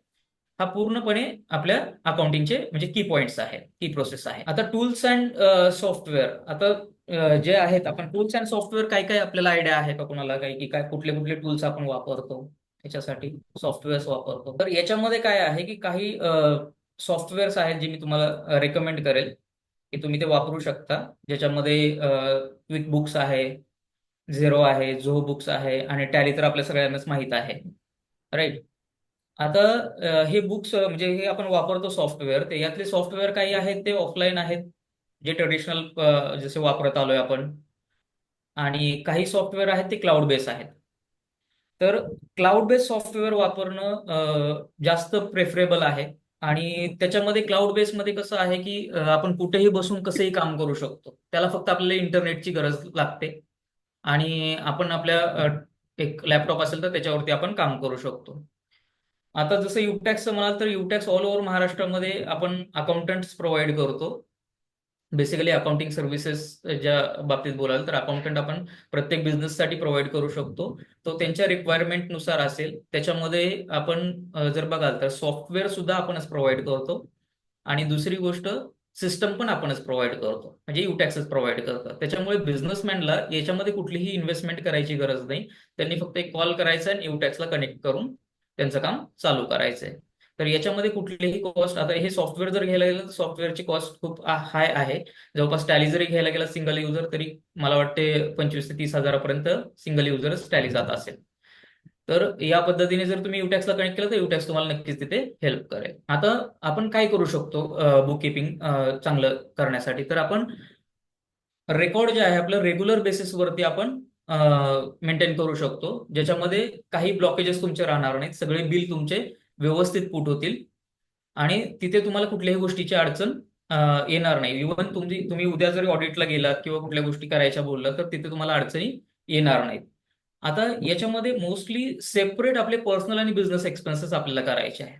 हा पूर्णपणे आपल्या अकाउंटिंगचे म्हणजे की पॉइंट्स आहे, की प्रोसेस आहे. आता टूल्स अँड सॉफ्टवेअर, आता जे आहेत आपण टूल्स अँड सॉफ्टवेअर, काय काय आपल्याला आयडिया आहे का कोणाला काही, की काय कुठले कुठले टूल्स आपण वापरतो याच्यासाठी, सॉफ्टवेअर्स वापरतो? तर याच्यामध्ये काय आहे की काही सॉफ्टवेअर्स आहेत जे मी तुम्हाला रेकमेंड करेल की तुम्ही ते वापरू शकता, ज्याच्यामध्ये क्विक बुक्स आहे, झेरो आहे, झो बुक्स आहे आणि टॅली तर आपल्या सगळ्यांनाच माहित आहे, राईट? आता हे बुक्स म्हणजे हे आपण वापरतो सॉफ्टवेअर, ते यातले सॉफ्टवेअर काही आहेत ते ऑफलाईन आहेत, जे ट्रेडिशनल जसे वापरत आलोय आपण, आणि काही सॉफ्टवेअर आहेत ते क्लाउड बेस आहेत. तर क्लाउड बेस सॉफ्टवेअर वापरणं जास्त प्रेफरेबल आहे. आणि त्याच्यामध्ये क्लाउड बेसमध्ये कसं आहे की आपण कुठेही बसून कसंही काम करू शकतो. त्याला फक्त आपल्याला इंटरनेटची गरज लागते आणि आपण आपल्या एक लॅपटॉप असेल तर त्याच्यावरती आपण काम करू शकतो. आता जसं युटॅक्सचं म्हणाल तर युटॅक्स ऑल ओव्हर महाराष्ट्रामध्ये आपण अकाउंटंट्स प्रोव्हाइड करतो. बेसिकली अकाउंटिंग सर्व्हिसेस ज्या बाबतीत बोलाल तर अकाउंटंट आपण प्रत्येक बिझनेससाठी प्रोव्हाइड करू शकतो. तो त्यांच्या रिक्वायरमेंटनुसार असेल. त्याच्यामध्ये आपण जर बघाल तर सॉफ्टवेअर सुद्धा आपणच प्रोव्हाइड करतो आणि दुसरी गोष्ट सिस्टम पण आपणच प्रोव्हाइड करतो, म्हणजे युटॅक्सच प्रोव्हाइड करतं. त्याच्यामुळे बिझनेसमॅनला याच्यामध्ये कुठलीही इन्व्हेस्टमेंट करायची गरज नाही. त्यांनी फक्त एक कॉल करायचा आणि युटॅक्सला कनेक्ट करून त्यांचं काम चालू करायचंय. तर याच्यामध्ये कुठलीही कॉस्ट, आता हे सॉफ्टवेअर जर घ्यायला गेलं तर सॉफ्टवेअरची कॉस्ट खूप हाय आहे. जवळपास टॅली जरी घ्यायला गेला सिंगल युजर तरी मला वाटते 25 ते 30 हजारापर्यंत सिंगल युजरच टॅली जात असेल. तर या पद्धतीने जर तुम्ही युटॅक्सला कनेक्ट केलं तर युटॅक्स तुम्हाला नक्कीच तिथे हेल्प करेल. आता आपण काय करू शकतो बुक किपिंग चांगलं करण्यासाठी? तर आपण रेकॉर्ड जे आहे आपलं रेग्युलर बेसिसवरती आपण मेंटेन करू शकतो, ज्याच्यामध्ये काही ब्लॉकेजेस तुमचे राहणार नाहीत, सगळे बिल तुमचे व्यवस्थित पुट होतील आणि तिथे तुम्हाला कुठल्याही गोष्टीची अडचण येणार नाही. इव्हन तुम्ही उद्या जरी ऑडिटला गेलात किंवा कुठल्या गोष्टी करायच्या बोललात तर तिथे तुम्हाला अडचणी येणार नाहीत. आता याच्यामध्ये मोस्टली सेपरेट आपले पर्सनल आणि बिझनेस एक्सपेन्सेस आपल्याला करायचे आहे.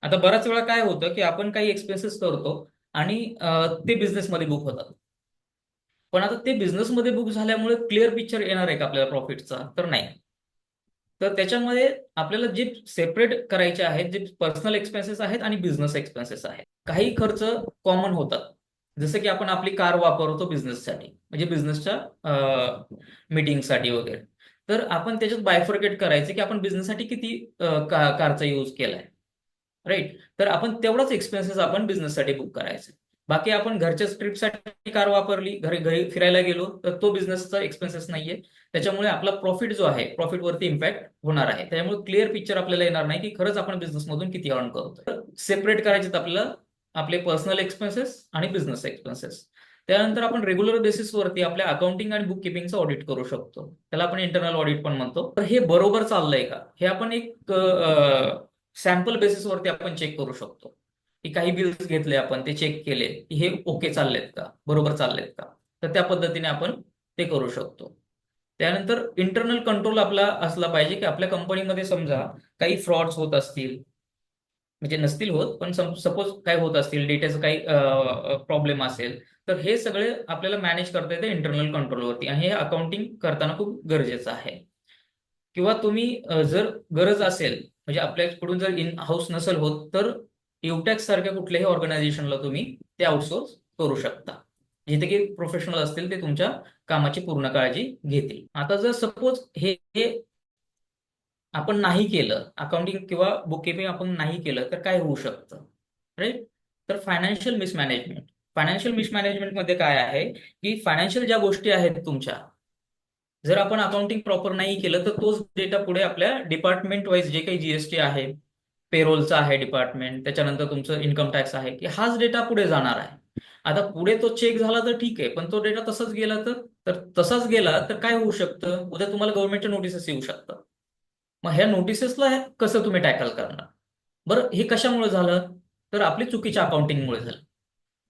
आता बऱ्याच वेळा काय होतं की आपण काही एक्सपेन्सेस करतो आणि ते बिझनेसमध्ये बुक होतात. पण आता ते बिझनेसमध्ये बुक झाल्यामुळे क्लिअर पिक्चर येणार आहे का आपल्याला प्रॉफिटचा? तर नाही. तर त्याच्यामध्ये आपल्याला जे सेपरेट करायचे आहेत, जे पर्सनल एक्सपेन्सेस आहेत आणि बिझनेस एक्सपेन्सेस आहेत. काही खर्च कॉमन होतात, जसं की आपण आपली कार वापरतो बिझनेससाठी, म्हणजे बिझनेसच्या मीटिंगसाठी वगैरे. तर आपण त्याच्यात बायफर्केट करायचे की आपण बिझनेससाठी किती कारचा यूज केलाय, राईट? तर आपण तेवढाच एक्सपेन्सेस आपण बिझनेससाठी बुक करायचे. बाकी आपण घरच्या ट्रिपसाठी कार वापरली, घरी घरी फिरायला गेलो तर तो बिझनेसचा एक्सपेन्सेस नाहीये. त्याच्यामुळे आपला प्रॉफिट जो आहे प्रॉफिटवरती इम्पॅक्ट होणार आहे. त्यामुळे क्लिअर पिक्चर आपल्याला येणार नाही की खरंच आपण बिझनेसमधून किती अर्न करतो. सेपरेट करायचे आपल्याला आपले पर्सनल एक्सपेन्सेस आणि बिझनेस एक्सपेन्सेस. त्यानंतर आपण रेग्युलर बेसिसवरती आपल्या अकाउंटिंग आणि बुक किपिंगचं ऑडिट करू शकतो. त्याला आपण इंटरनल ऑडिट पण म्हणतो. तर हे बरोबर चाललंय का हे आपण एक सॅम्पल बेसिसवरती आपण चेक करू शकतो. की काही बिल्स घेतले आपण, ते चेक केले की हे ओके चाललेत का, बरोबर चाललेत का, तर त्या पद्धतीने आपण ते करू शकतो. त्यानंतर इंटरनल कंट्रोल आपला असला पाहिजे की आपल्या कंपनीमध्ये समजा काही फ्रॉड्स होत असतील, म्हणजे नसतील होत पण सपोज काय होत असतील, डेटाचं काही प्रॉब्लेम असेल, तर हे सगळे आपल्याला मॅनेज करता येते इंटरनल कंट्रोलवरती आणि हे अकाउंटिंग करताना खूप गरजेचं आहे. किंवा तुम्ही जर गरज असेल, म्हणजे आपल्याकडून जर इन हाऊस नसेल होत, तर युटॅक्स सारख्या कुठल्याही ऑर्गनायझेशनला तुम्ही ते आउटसोर्स करू शकता, जिथे की प्रोफेशनल असतील, ते तुमच्या कामाची पूर्ण काळजी घेतील. आता जर सपोज हे आपण नाही केलं, अकाउंटिंग किंवा बुक किपिंग आपण नाही केलं तर काय होऊ शकतं, राईट? तर फायनान्शियल मिसमॅनेजमेंटमध्ये काय आहे की फायनान्शियल ज्या गोष्टी आहेत तुमच्या, जर आपण अकाउंटिंग प्रॉपर नाही केलं तर तोच डेटा पुढे आपल्या डिपार्टमेंट वाईज जे काही जीएसटी आहे, पेरोलचं आहे डिपार्टमेंट, त्याच्यानंतर तुमचं इन्कम टॅक्स आहे, की हाच डेटा पुढे जाणार आहे. आता पुढे तो चेक झाला तर ठीक आहे, पण तो डेटा तसाच गेला तर तसाच गेला तर काय होऊ शकतं, उद्या तुम्हाला गव्हर्नमेंटच्या नोटिसेस येऊ शकतात. मग ह्या नोटिसेसला कसं तुम्ही टॅकल करणार? बरं, हे कशामुळे झालं? तर आपली चुकीच्या अकाउंटिंगमुळे झालं.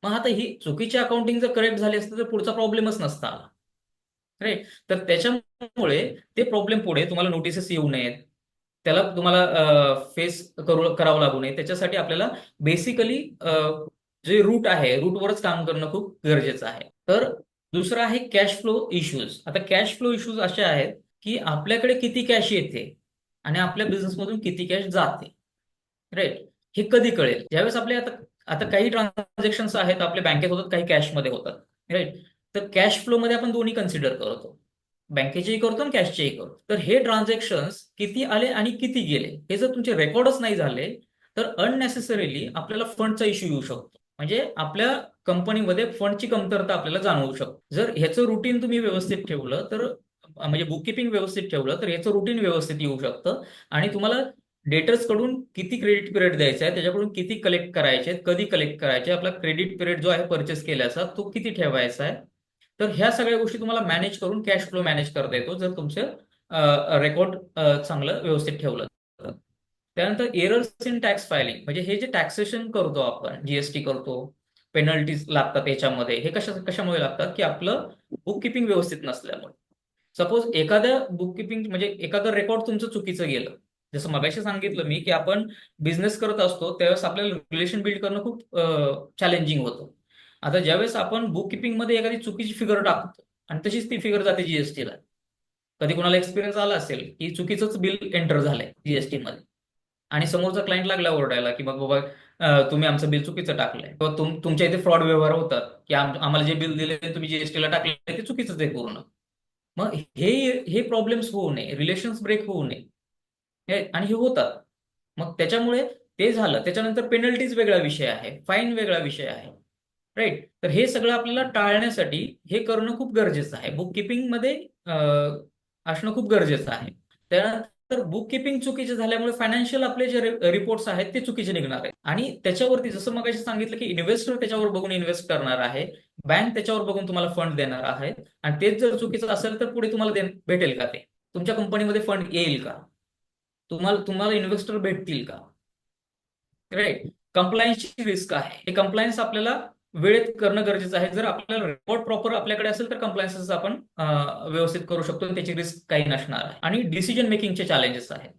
मग आता ही चुकीची अकाउंटिंग जर करेक्ट झाली असती तर पुढचा प्रॉब्लेमच नसता आला, राईट? तर त्याच्यामुळे ते प्रॉब्लेम पुढे तुम्हाला नोटिसेस येऊ नयेत, त्याला तुम्हाला फेस करावं लागू नये, त्याच्यासाठी आपल्याला बेसिकली जे रूट आहे रूटवरच काम करणं खूप गरजेचं आहे. तर दुसरं आहे कॅश फ्लो इश्यूज. आता कॅश फ्लो इश्यूज असे आहेत की आपल्याकडे किती कॅश येते आणि आपल्या बिझनेसमधून किती कॅश जाते, राईट? हे कधी कळेल? ज्यावेळेस आपले आता आता काही ट्रान्झॅक्शन्स आहेत आपल्या बँकेत होतात, काही कॅशमध्ये होतात, राईट? तर कॅश फ्लो मध्ये आपण दोन्ही कन्सिडर करतो, बँकेचेही करतो आणि कॅशचेही करतो. तर हे ट्रान्झॅक्शन्स किती आले आणि किती गेले हे जर तुमचे रेकॉर्डच नाही झाले तर अननेसेसरीली आपल्याला फंडचा इश्यू येऊ शकतो. म्हणजे आपल्या कंपनीमध्ये फंडची कमतरता आपल्याला जाणवू शकतो. जर ह्याचं रुटीन तुम्ही व्यवस्थित ठेवलं तर म्हणजे बुक किपिंग व्यवस्थित ठेवलं तर ह्याचं रुटीन व्यवस्थित येऊ शकतं आणि तुम्हाला डेटर्स कडून किती क्रेडिट पिरियड द्यायचा आहे, त्याच्याकडून किती कलेक्ट करायचे, कधी कलेक्ट करायचे, आपला क्रेडिट पिरियड जो आहे परचेस केल्याचा तो किती ठेवायचा आहे. तर ह्या सगळ्या गोष्टी तुम्हाला मॅनेज करून कॅश फ्लो मॅनेज करता येतो जर तुमचं रेकॉर्ड चांगलं व्यवस्थित ठेवलं तर. त्यानंतर एरर्स इन टॅक्स फायलिंग, म्हणजे हे जे टॅक्सेशन करतो आपण, जीएसटी करतो, पेनल्टीज लागतात याच्यामध्ये, हे कशामुळे लागतात की आपलं बुक किपिंग व्यवस्थित नसल्यामुळे. सपोज एखाद्या बुक किपिंग म्हणजे एखादं रेकॉर्ड तुमचं चुकीचं गेलं, जसं मगाशी सांगितलं मी की आपण बिझनेस करत असतो त्यावेळेस आपल्याला रिलेशन बिल्ड करणं खूप चॅलेंजिंग होतं. आता ज्यावेळेस आपण बुक किपिंग मध्ये एखादी चुकीची फिगर टाकतो आणि तशीच ती फिगर जाते जीएसटीला, कधी कोणाला एक्सपिरियन्स आला असेल की चुकीचंच बिल एंटर झालंय जीएसटी मध्ये आणि समोरचा क्लायंट लागला ओरडायला की मग बाबा तुम्ही आमचं बिल चुकीचं टाकलंय किंवा तुमच्या इथे फ्रॉड व्यवहार होतात की आम्हाला जे बिल दिले तुम्ही जीएसटीला टाकले ते चुकीचंच आहे पूर्ण. मग हे हे प्रॉब्लेम्स होऊ नये, रिलेशन्स ब्रेक होऊ नये, आणि हे होतात. मग त्याच्यामुळे ते झालं, त्याच्यानंतर पेनल्टीज वेगळा विषय आहे, फाईन वेगळा विषय आहे, राईट? तर हे सगळं आपल्याला टाळण्यासाठी हे करणं खूप गरजेचं आहे, बुक किपिंग मध्ये असणं खूप गरजेचं आहे. त्यानंतर बुक किपिंग चुकीचे झाल्यामुळे फायनान्शियल आपले जे रिपोर्ट्स आहेत ते चुकीचे निघणार आहेत आणि त्याच्यावरती जसं मग सांगितलं की इन्व्हेस्टर त्याच्यावर बघून इन्व्हेस्ट करणार आहे, बँक त्याच्यावर बघून तुम्हाला फंड देणार आहे आणि तेच जर चुकीचं असेल तर पुढे तुम्हाला भेटेल का? ते तुमच्या कंपनीमध्ये फंड येईल का? तुम्हाला तुम्हाला इन्व्हेस्टर भेटतील का? राईट? कंप्लायन्सची रिस्क आहे, हे कंप्लायन्स आपल्याला वेळेत करणं गरजेचं आहे. जर आपल्याला रेकॉर्ड प्रॉपर आपल्याकडे असेल तर कंप्लायन्सेस आपण व्यवस्थित करू शकतो आणि त्याची रिस्क काही नसणार आहे. आणि डिसिजन मेकिंगचे चॅलेंजेस आहेत.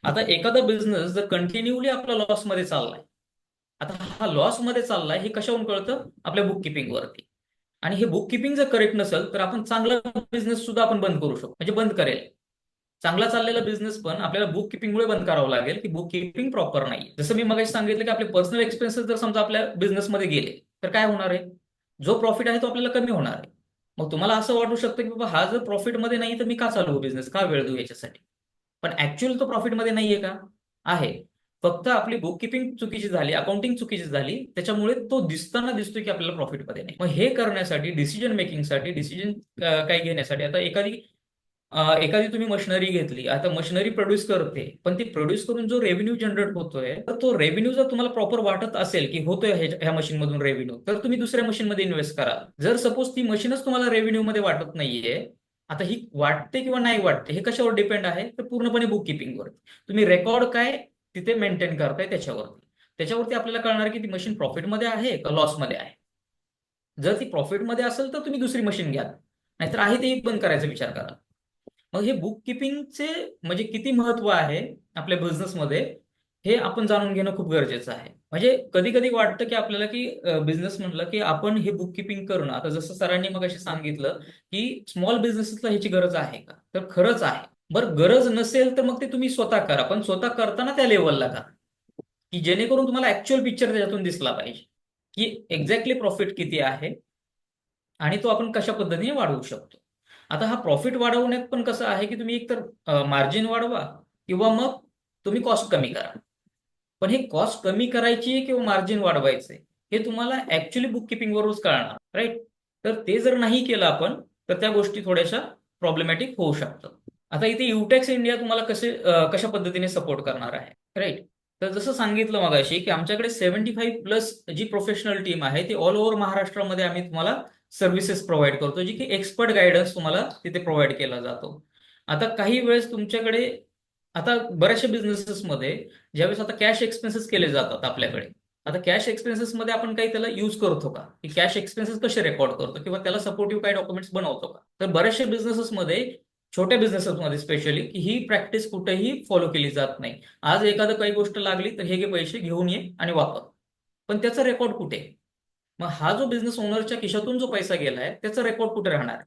आता एखादा बिझनेस जर कंटिन्युअली आपला लॉस मध्ये चाललाय, आता हा लॉस मध्ये चाललाय हे कशावरून कळतं? आपल्या बुक किपिंग वरती. आणि हे बुक किपिंग जर करेक्ट नसेल तर आपण चांगला बिझनेस सुद्धा आपण बंद करू शकतो, म्हणजे बंद करेल. चांगला चाललेला बिझनेस पण आपल्याला बुक किपिंगमुळे बंद करावं लागेल की बुक किपिंग प्रॉपर नाही. जसं मी मगाशी सांगितलं की आपले पर्सनल एक्सपेन्सेस जर समजा आपल्या बिझनेसमध्ये गेले तर काय होणार आहे? जो प्रॉफिट आहे तो आपल्याला कमी होणार आहे. मग तुम्हाला असं वाटू शकतं की बाबा हा जर प्रॉफिटमध्ये नाही तर मी का चालवू बिझनेस, का वेळ देऊ याच्यासाठी? पण ऍक्च्युअल तो प्रॉफिटमध्ये नाहीये का? आहे. फक्त आपली बुक किपिंग चुकीची झाली, अकाउंटिंग चुकीची झाली, त्याच्यामुळे तो दिसताना दिसतोय की आपल्याला प्रॉफिटमध्ये नाही. मग हे करण्यासाठी डिसिजन मेकिंगसाठी, डिसिजन काय घेण्यासाठी, आता एखादी तुम्ही मशिनरी घेतली, आता मशिनरी प्रोड्यूस करते, पण ती प्रोड्यूस करून जो रेव्हेन्यू जनरेट होतोय तर तो रेव्हेन्यू जर तुम्हाला प्रॉपर वाटत असेल की होतोय ह्या मशीन मधून रेव्हेन्यू, तर तुम्ही दुसऱ्या मशीन मध्ये इन्व्हेस्ट करा. जर सपोज ती मशीनच तुम्हाला रेव्हेन्यू मध्ये वाटत नाहीये, आता ही वाटते किंवा नाही वाटते हे कशावर डिपेंड आहे? तर पूर्णपणे बुक किपिंगवर. तुम्ही रेकॉर्ड काय तिथे मेंटेन करताय त्याच्यावरती आपल्याला कळणार की ती मशीन प्रॉफिटमध्ये आहे का लॉसमध्ये आहे. जर ती प्रॉफिटमध्ये असेल तर तुम्ही दुसरी मशीन घ्या, नाहीतर आहे ते एक बंद करायचा विचार करा. मग हे बुक किपिंगचे म्हणजे किती महत्व आहे आपल्या बिझनेसमध्ये हे आपण जाणून घेणं खूप गरजेचं आहे. म्हणजे कधी कधी वाटतं की आपल्याला की बिझनेस म्हटलं की आपण हे बुक किपिंग करणं, आता जसं सरांनी मग अशी सांगितलं की स्मॉल बिझनेसला ह्याची गरज आहे का, तर खरंच आहे. बरं, गरज नसेल तर मग ते तुम्ही स्वतः करा, पण स्वतः करताना त्या लेवलला करा की जेणेकरून तुम्हाला ऍक्च्युअल पिक्चर त्याच्यातून दिसला पाहिजे की एक्झॅक्टली प्रॉफिट किती आहे आणि तो आपण कशा पद्धतीने वाढवू शकतो. आता हा प्रॉफिट वाढवण्यात पण कसं आहे की तुम्ही एकतर मार्जिन वाढवा किंवा मग तुम्ही कॉस्ट कमी करा. पण हे कॉस्ट कमी करायची किंवा मार्जिन वाढवायचे हे तुम्हाला ऍक्च्युली बुक किपिंग वरूनच कळणार, राईट? तर ते जर नाही केलं आपण तर त्या गोष्टी थोड्याशा प्रॉब्लेमॅटिक होऊ शकतात. आता इथे युटेक्स इंडिया तुम्हाला कशा पद्धतीने सपोर्ट करणार आहे, राईट? तर जसं सांगितलं मगाशी की आमच्याकडे 75 प्लस जी प्रोफेशनल टीम आहे ती ऑल ओव्हर महाराष्ट्रामध्ये आम्ही तुम्हाला सर्व्हिसेस प्रोव्हाइड करतो, जी की एक्सपर्ट गायडन्स तुम्हाला तिथे प्रोव्हाइड केला जातो. आता काही वेळेस तुमच्याकडे आता बऱ्याचशा बिझनेसेसमध्ये ज्यावेळेस आता कॅश एक्सपेन्सेस केले जातात आपल्याकडे, आता कॅश एक्सपेन्सेस मध्ये आपण काही त्याला युज करतो का, की कॅश एक्सपेन्सेस कसे रेकॉर्ड करतो किंवा त्याला सपोर्टिव्ह काही डॉक्युमेंट्स बनवतो का? तर बऱ्याचशा बिझनेसेसमध्ये, छोट्या बिझनेसेसमध्ये स्पेशली, की ही प्रॅक्टिस कुठेही फॉलो केली जात नाही. आज एखादं काही गोष्ट लागली तर हे घे पैसे, घेऊन ये आणि वापर. पण त्याचा रेकॉर्ड कुठे? मग हा जो बिझनेस ओनरच्या खिशातून जो पैसा गेलाय त्याचा रेकॉर्ड कुठे राहणार?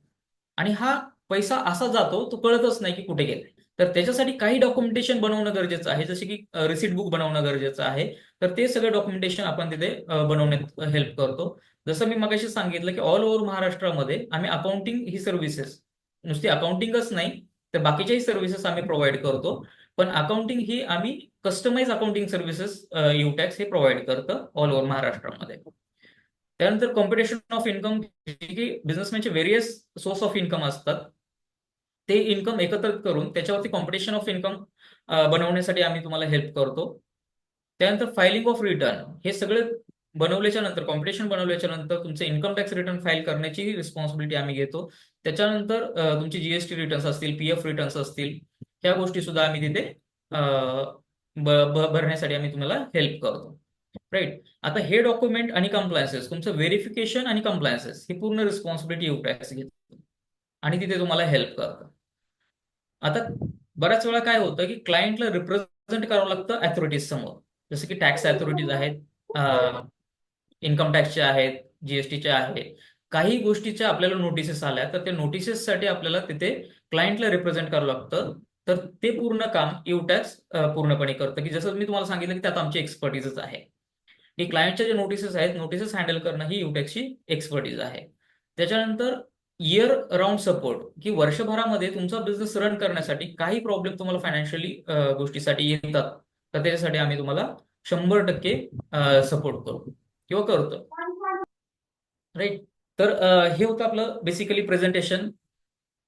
आणि हा पैसा असा जातो तो कळतच नाही की कुठे गेलाय. तर त्याच्यासाठी काही डॉक्युमेंटेशन बनवणं गरजेचं आहे, जसे की रिसिट बुक बनवणं गरजेचं आहे. तर ते सगळं डॉक्युमेंटेशन आपण तिथे बनवण्यात हेल्प करतो. जसं मी मगाशी सांगितलं की ऑल ओव्हर महाराष्ट्रामध्ये आम्ही अकाउंटिंग ही सर्व्हिसेस, नुसती अकाउंटिंगच नाही तर बाकीच्याही सर्व्हिसेस आम्ही प्रोव्हाइड करतो. पण अकाउंटिंग ही आम्ही कस्टमाइज अकाउंटिंग सर्व्हिसेस युटॅक्स हे प्रोव्हाइड करतं ऑल ओव्हर महाराष्ट्रामध्ये. त्यानंतर कॉम्पिटिशन ऑफ इन्कम, की बिझनेसमॅनचे व्हेरियस सोर्स ऑफ इन्कम असतात, ते इन्कम एकत्रित करून त्याच्यावरती कॉम्पिटिशन ऑफ इन्कम बनवण्यासाठी आम्ही तुम्हाला हेल्प करतो. त्यानंतर फायलिंग ऑफ रिटर्न, हे सगळे बनवल्याच्या नंतर, कॉम्पिटिशन बनवल्याच्या नंतर तुमचे इन्कम टॅक्स रिटर्न फाईल करण्याची रिस्पॉन्सिबिलिटी आम्ही घेतो. त्याच्यानंतर तुमची जीएसटी रिटर्न्स असतील, पीएफ रिटर्न्स असतील, ह्या गोष्टी सुद्धा आम्ही तिथे भरण्यासाठी आम्ही तुम्हाला हेल्प करतो, राईट? आता हे डॉक्युमेंट आणि कंप्लायन्सेस, तुमचं व्हेरिफिकेशन आणि कंप्लायन्सेस ही पूर्ण रिस्पॉन्सिबिलिटी युटॅक्स घेतो आणि तिथे तुम्हाला हेल्प करतं. आता बऱ्याच वेळा काय होतं की क्लायंटला रिप्रेझेंट करावं लागतं अथॉरिटीज समोर, जसं की टॅक्स अथॉरिटीज आहेत, इन्कम टॅक्सच्या आहेत, जीएसटीच्या आहेत. काही गोष्टीच्या आपल्याला नोटिसेस आल्या तर त्या नोटिसेससाठी आपल्याला तिथे क्लायंटला रिप्रेझेंट करावं लागतं. तर ते पूर्ण काम युटॅक्स पूर्णपणे करतं, की जसं मी तुम्हाला सांगितलं की त्यात आमची एक्सपर्टीजच आहे. की क्लायंटच्या जे नोटिसेस आहेत, नोटिसेस हँडल करणं ही युटॅक्सची एक्सपर्टीज आहे. त्याच्यानंतर इयर राऊंड सपोर्ट, की वर्षभरामध्ये तुमचा बिझनेस रन करण्यासाठी काही प्रॉब्लेम तुम्हाला फायनान्शियली गोष्टीसाठी येतात तर त्याच्यासाठी आम्ही तुम्हाला 100% सपोर्ट करू किंवा करतो, राईट? तर हे होतं आपलं बेसिकली प्रेझेंटेशन.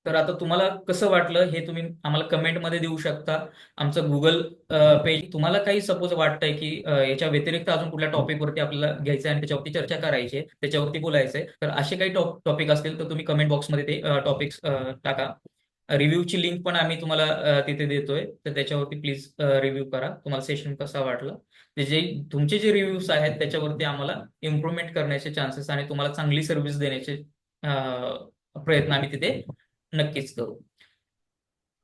तर आता तुम्हाला कसं वाटलं हे तुम्ही आम्हाला कमेंटमध्ये देऊ शकता. आमचं गुगल पेज, तुम्हाला काही सपोज वाटतंय की याच्या व्यतिरिक्त अजून कुठल्या टॉपिकवरती आपल्याला घ्यायचं आणि त्याच्यावरती चर्चा करायची आहे, त्याच्यावरती बोलायचंय, तर असे काही टॉपिक असतील तर तुम्ही कमेंट बॉक्समध्ये ते टॉपिक्स टाका. रिव्ह्यूची लिंक पण आम्ही तुम्हाला तिथे देतोय, तर त्याच्यावरती प्लीज रिव्ह्यू करा, तुम्हाला सेशन कसा वाटलं. ते जे तुमचे जे रिव्ह्यूज आहेत त्याच्यावरती आम्हाला इम्प्रूव्हमेंट करण्याचे चान्सेस आणि तुम्हाला चांगली सर्व्हिस देण्याचे प्रयत्न आम्ही तिथे नक्कीच करू.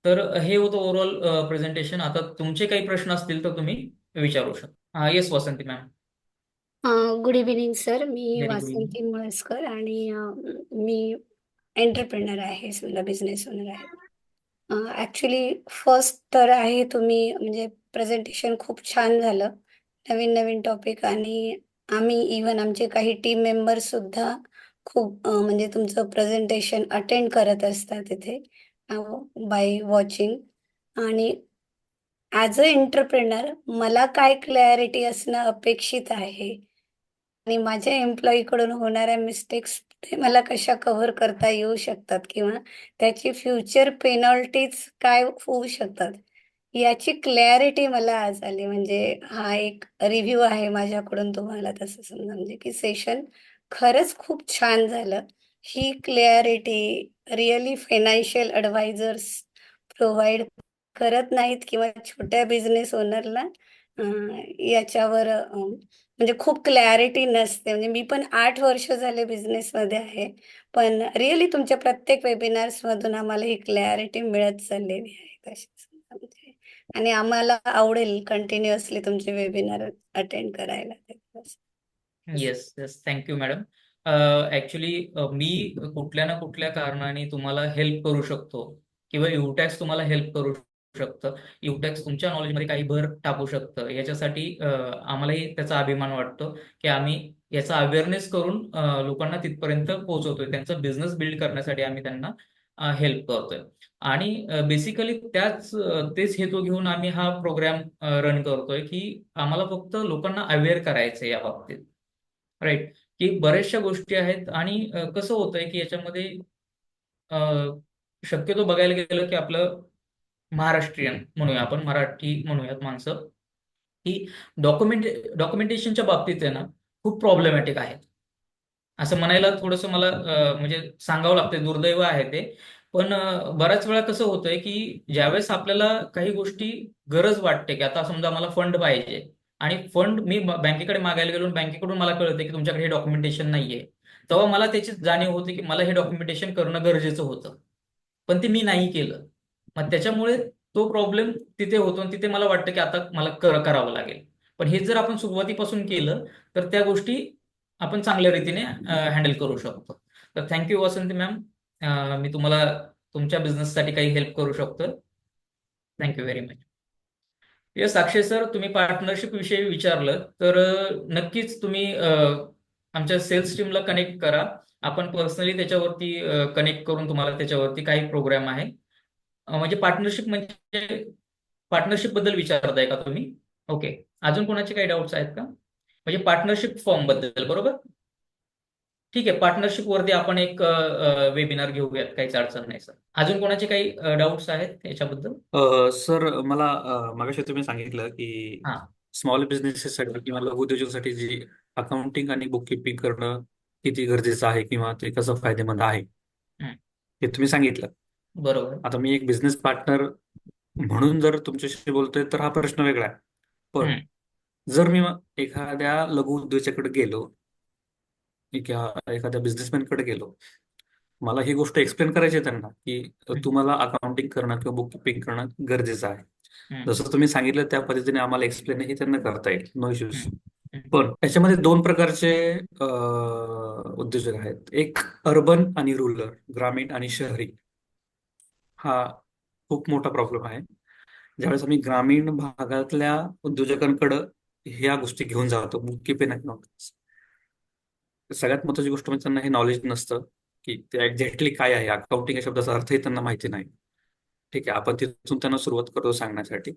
तर हे होतं ओव्हरऑल प्रेझेंटेशन. आता तुमचे काही प्रश्न असतील तर तुम्ही विचारू शकता. Yes वसंती ma'am. Good evening sir, मी व्हेरी गुड इव्हनिंग. वासंती मुळसकर आणि मी एंटरप्रेनर आहे, समजा बिझनेस ओनर आहे. ॲक्च्युली फर्स्ट तर आहे, तुम्ही म्हणजे प्रेझेंटेशन खूप छान झालं, नवीन नवीन टॉपिक, आणि आम्ही इव्हन आमचे काही टीम मेंबर्ससुद्धा खूप म्हणजे तुमचं प्रेझेंटेशन अटेंड करत असतात तिथे बाय वॉचिंग. आणि ॲज अ एंटरप्रेनर मला काय क्लॅरिटी असणं अपेक्षित आहे आणि माझ्या एम्प्लॉईकडून होणाऱ्या मिस्टेक्स ते मला कशा कव्हर करता येऊ शकतात किंवा त्याची फ्युचर पेनॉल्टीज काय होऊ शकतात याची क्लॅरिटी मला आज आली. म्हणजे हा एक रिव्ह्यू आहे माझ्याकडून तुम्हाला, तसं समजा म्हणजे की सेशन खरंच खूप छान झालं. ही क्लॅरिटी रिअली फायनान्शियल ॲडवायझर्स प्रोव्हाइड करत नाहीत किंवा छोट्या बिझनेस ओनरला याच्यावर म्हणजे खूप क्लॅरिटी नसते. म्हणजे मी पण 8 वर्ष झाले बिझनेसमध्ये आहे. पण रिअली तुमच्या प्रत्येक वेबिनार्समधून आम्हाला ही क्लॅरिटी मिळत चाललेली आहे तशीच म्हणजे. आणि आम्हाला आवडेल कंटिन्युअसली तुमचे वेबिनार अटेंड करायला. Yes yes, thank you madam. Actually मी कुठल्या ना कुठल्या कारणाने तुम्हाला हेल्प करू शकतो किंवा युटॅक्स तुम्हाला हेल्प करू शकतं, युटॅक्स तुमच्या नॉलेजमध्ये काही भर टाकू शकतं, याच्यासाठी आम्हालाही त्याचा अभिमान वाटतो की आम्ही याचा अवेअरनेस करून लोकांना तिथपर्यंत पोहोचवतोय. त्यांचा बिझनेस बिल्ड करण्यासाठी आम्ही त्यांना हेल्प करतोय. आणि बेसिकली तेच हेतू घेऊन आम्ही हा प्रोग्राम रन करतोय, की आम्हाला फक्त लोकांना अवेअर करायचं या बाबतीत, राईट? की बऱ्याचशा गोष्टी आहेत. आणि कसं होतंय की याच्यामध्ये अ, शक्यतो बघायला गेलं की आपलं महाराष्ट्रीयन म्हणूया, आपण मराठी म्हणूयात माणसं, की डॉक्युमेंटेशनच्या बाबतीत आहे ना, खूप प्रॉब्लेमॅटिक आहे. असं म्हणायला थोडंसं मला म्हणजे सांगावं लागतंय, दुर्दैव आहे ते. पण बऱ्याच वेळा कसं होतंय की ज्यावेळेस आपल्याला काही गोष्टी गरज वाटते, की आता समजा मला फंड पाहिजे, आणि फंड मी बँकेकडे मागायला गेलो आणि बँकेकडून मला कळतं की तुमच्याकडे हे डॉक्युमेंटेशन नाहीये, तेव्हा मला त्याची जाणीव होते की मला हे डॉक्युमेंटेशन करणं गरजेचं होतं, पण ते मी नाही केलं. मग त्याच्यामुळे तो प्रॉब्लेम तिथे होतो आणि तिथे मला वाटतं की आता मला करावं लागेल. पण हे जर आपण सुरुवातीपासून केलं तर त्या गोष्टी आपण चांगल्या रीतीने हँडल करू शकतो. तर थँक्यू वासंती मॅम. मी तुम्हाला तुमच्या बिझनेससाठी काही हेल्प करू शकतो. Thank you very much. येस अक्षय सर, तुम्ही पार्टनरशिप विषयी विचारलं तर नक्कीच तुम्ही आमच्या सेल्स टीमला कनेक्ट करा. आपण पर्सनली त्याच्यावरती कनेक्ट करून तुम्हाला त्याच्यावरती काही प्रोग्राम आहे. म्हणजे पार्टनरशिप बद्दल विचारताय का तुम्ही? ओके. अजून कोणाचे काही डाऊट्स आहेत का? म्हणजे पार्टनरशिप फॉर्म बद्दल, बरोबर? ठीक आहे, पार्टनरशिप वरती आपण एक वेबिनार घेऊयात, काहीच अडचण नाही सर. अजून कोणाचे काही डाऊट्स आहेत याच्याबद्दल? सर मला मगाशी तुम्ही सांगितलं की हा. स्मॉल बिझनेसेससाठी किंवा लघु उद्योजकांसाठी जी अकाउंटिंग आणि बुक किपिंग करणं किती गरजेचं आहे किंवा ते कसं फायदेमंद आहे हम्म. हे तुम्ही सांगितलं. बरोबर. आता मी एक बिझनेस पार्टनर म्हणून जर तुमच्याशी बोलतोय तर हा प्रश्न वेगळा आहे. पण हम्म. जर मी एखाद्या लघु उद्योजकाकडे गेलो किंवा एखाद्या बिझनेसमॅनकडे गेलो, मला ही गोष्ट एक्सप्लेन करायची आहे त्यांना की हम्म. तुम्हाला अकाउंटिंग करणं किंवा बुक किपिंग करणं गरजेचं आहे. हम्म. जसं तुम्ही सांगितलं त्या पद्धतीने आम्हाला एक्सप्लेन हे त्यांना करता येईल, नो इश्यूज. हम्म. हम्म. पण त्याच्यामध्ये दोन प्रकारचे उद्योजक आहेत. एक अर्बन आणि रुरल, ग्रामीण आणि शहरी. हा खूप मोठा प्रॉब्लेम आहे. ज्यावेळेस आम्ही ग्रामीण भागातल्या उद्योजकांकडे ह्या गोष्टी घेऊन जातो, बुक किपिंग अकाउंट, सगळ्यात महत्वाची गोष्ट म्हणजे त्यांना हे नॉलेज नसतं की ते एक्झॅक्टली काय आहे. अकाउंटिंग या शब्दाचा अर्थही त्यांना माहिती नाही. ठीक आहे, आपण तिथून त्यांना सुरुवात करतो सांगण्यासाठी.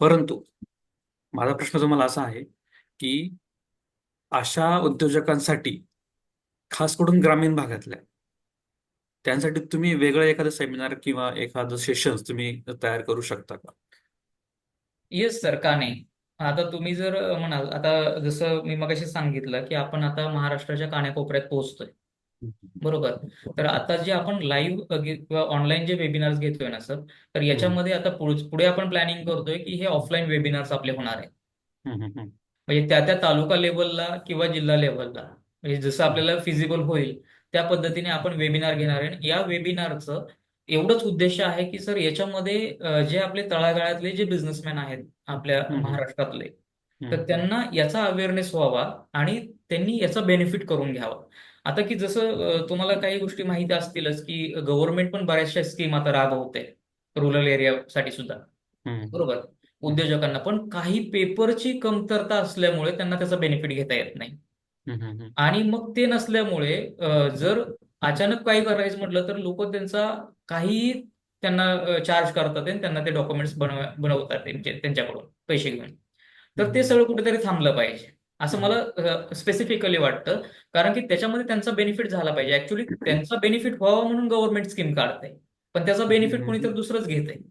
परंतु माझा प्रश्न तुम्हाला असा आहे की अशा उद्योजकांसाठी, खास करून ग्रामीण भागातल्या, त्यांसाठी तुम्ही वेगळं एखादं सेमिनार किंवा एखादं सेशन तुम्ही तयार करू शकता का? येस सर, का नाही? आता तुम्ही जर म्हणाल, आता जसं मी मगाशी सांगितलं की आपण आता महाराष्ट्राच्या कानाकोपऱ्यात पोहोचतोय, बरोबर? तर आता जे आपण लाईव्ह किंवा ऑनलाईन जे वेबिनार्स घेतोय ना सर, तर याच्यामध्ये आता पुढे आपण प्लॅनिंग करतोय की हे ऑफलाईन वेबिनार्स आपले होणार आहेत. म्हणजे त्या तालुका लेवलला किंवा जिल्हा लेवलला, म्हणजे जसं आपल्याला फिजिबल होईल त्या पद्धतीने आपण वेबिनार घेणार आहे. या वेबिनारचं एवढंच उद्देश आहे की सर याच्यामध्ये जे आपले तळागाळातले जे बिझनेसमॅन आहेत आपल्या महाराष्ट्रातले, तर त्यांना याचा अवेअरनेस व्हावा आणि त्यांनी याचा बेनिफिट करून घ्यावा. आता की जसं तुम्हाला काही गोष्टी माहिती असतीलच की गव्हर्नमेंट पण बऱ्याचशा स्कीम आता राबवते रुरल एरियासाठी सुद्धा, बरोबर? उद्योजकांना पण काही पेपरची कमतरता असल्यामुळे त्यांना त्याचा बेनिफिट घेता येत नाही. आणि मग ते नसल्यामुळे जर अचानक काही करायचं म्हटलं तर लोक त्यांचा काही त्यांना चार्ज करतात आणि त्यांना ते डॉक्युमेंट्स बनवतात त्यांच्याकडून पैसे घेऊन. तर ते सगळं कुठेतरी थांबलं पाहिजे असं मला स्पेसिफिकली वाटतं. कारण की त्याच्यामध्ये त्यांचा बेनिफिट झाला पाहिजे. ऍक्च्युली त्यांचा बेनिफिट व्हावा म्हणून गव्हर्नमेंट स्कीम काढते, पण त्याचा बेनिफिट कोणीतरी दुसरंच घेते.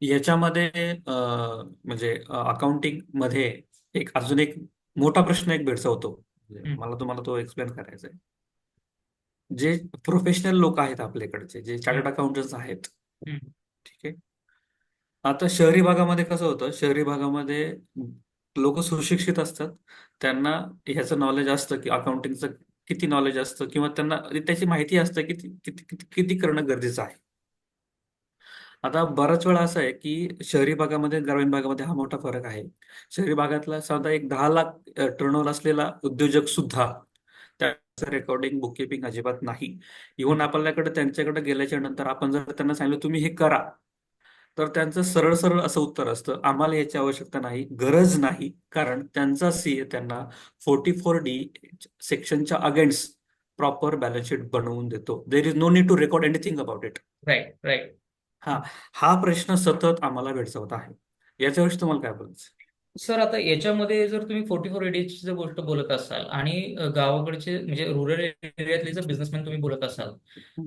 याच्यामध्ये म्हणजे अकाउंटिंग मध्ये अजून एक मोठा प्रश्न भेडसावतो. मला तुम्हाला तो एक्सप्लेन करायचा आहे. जे प्रोफेशनल लोक आहेत आपल्याकडचे, जे चार्टर्ड अकाउंटंट्स आहेत, ठीक आहे, आता शहरी भागामध्ये कसं होतं, शहरी भागामध्ये लोक सुशिक्षित असतात, त्यांना ह्याचं नॉलेज असतं की अकाउंटिंगचं किती नॉलेज असतं किंवा त्यांना त्याची माहिती असतं की किती किती किती करणं गरजेचं आहे. आता बराच वेळा असं आहे की शहरी भागामध्ये ग्रामीण भागामध्ये हा मोठा फरक आहे. शहरी भागातला साधा एक 10 लाख टर्नओव्हर असलेला उद्योजक सुद्धा त्याचं रेकॉर्डिंग बुक किपिंग अजिबात नाही. इव्हन आपल्याकडे त्यांच्याकडे गेल्याच्या नंतर आपण जर त्यांना सांगितलं तुम्ही हे करा, तर त्यांचं सरळ सरळ असं उत्तर असतं, आम्हाला याची आवश्यकता नाही, गरज नाही. कारण त्यांचा सीए त्यांना 44D सेक्शनच्या अगेन्स्ट प्रॉपर बॅलन्स शीट बनवून देतो. There is no need to record anything about it. Right right. हा प्रश्न सतत आम्हाला भेडसावत आहे. याच्याविषयी तुम्हाला काय बोलायचं? सर आता याच्यामध्ये जर तुम्ही 44 एडीची जर गोष्ट बोलत असाल आणि गावाकडचे म्हणजे रुरल एरियातले जर बिझनेसमॅन तुम्ही बोलत असाल,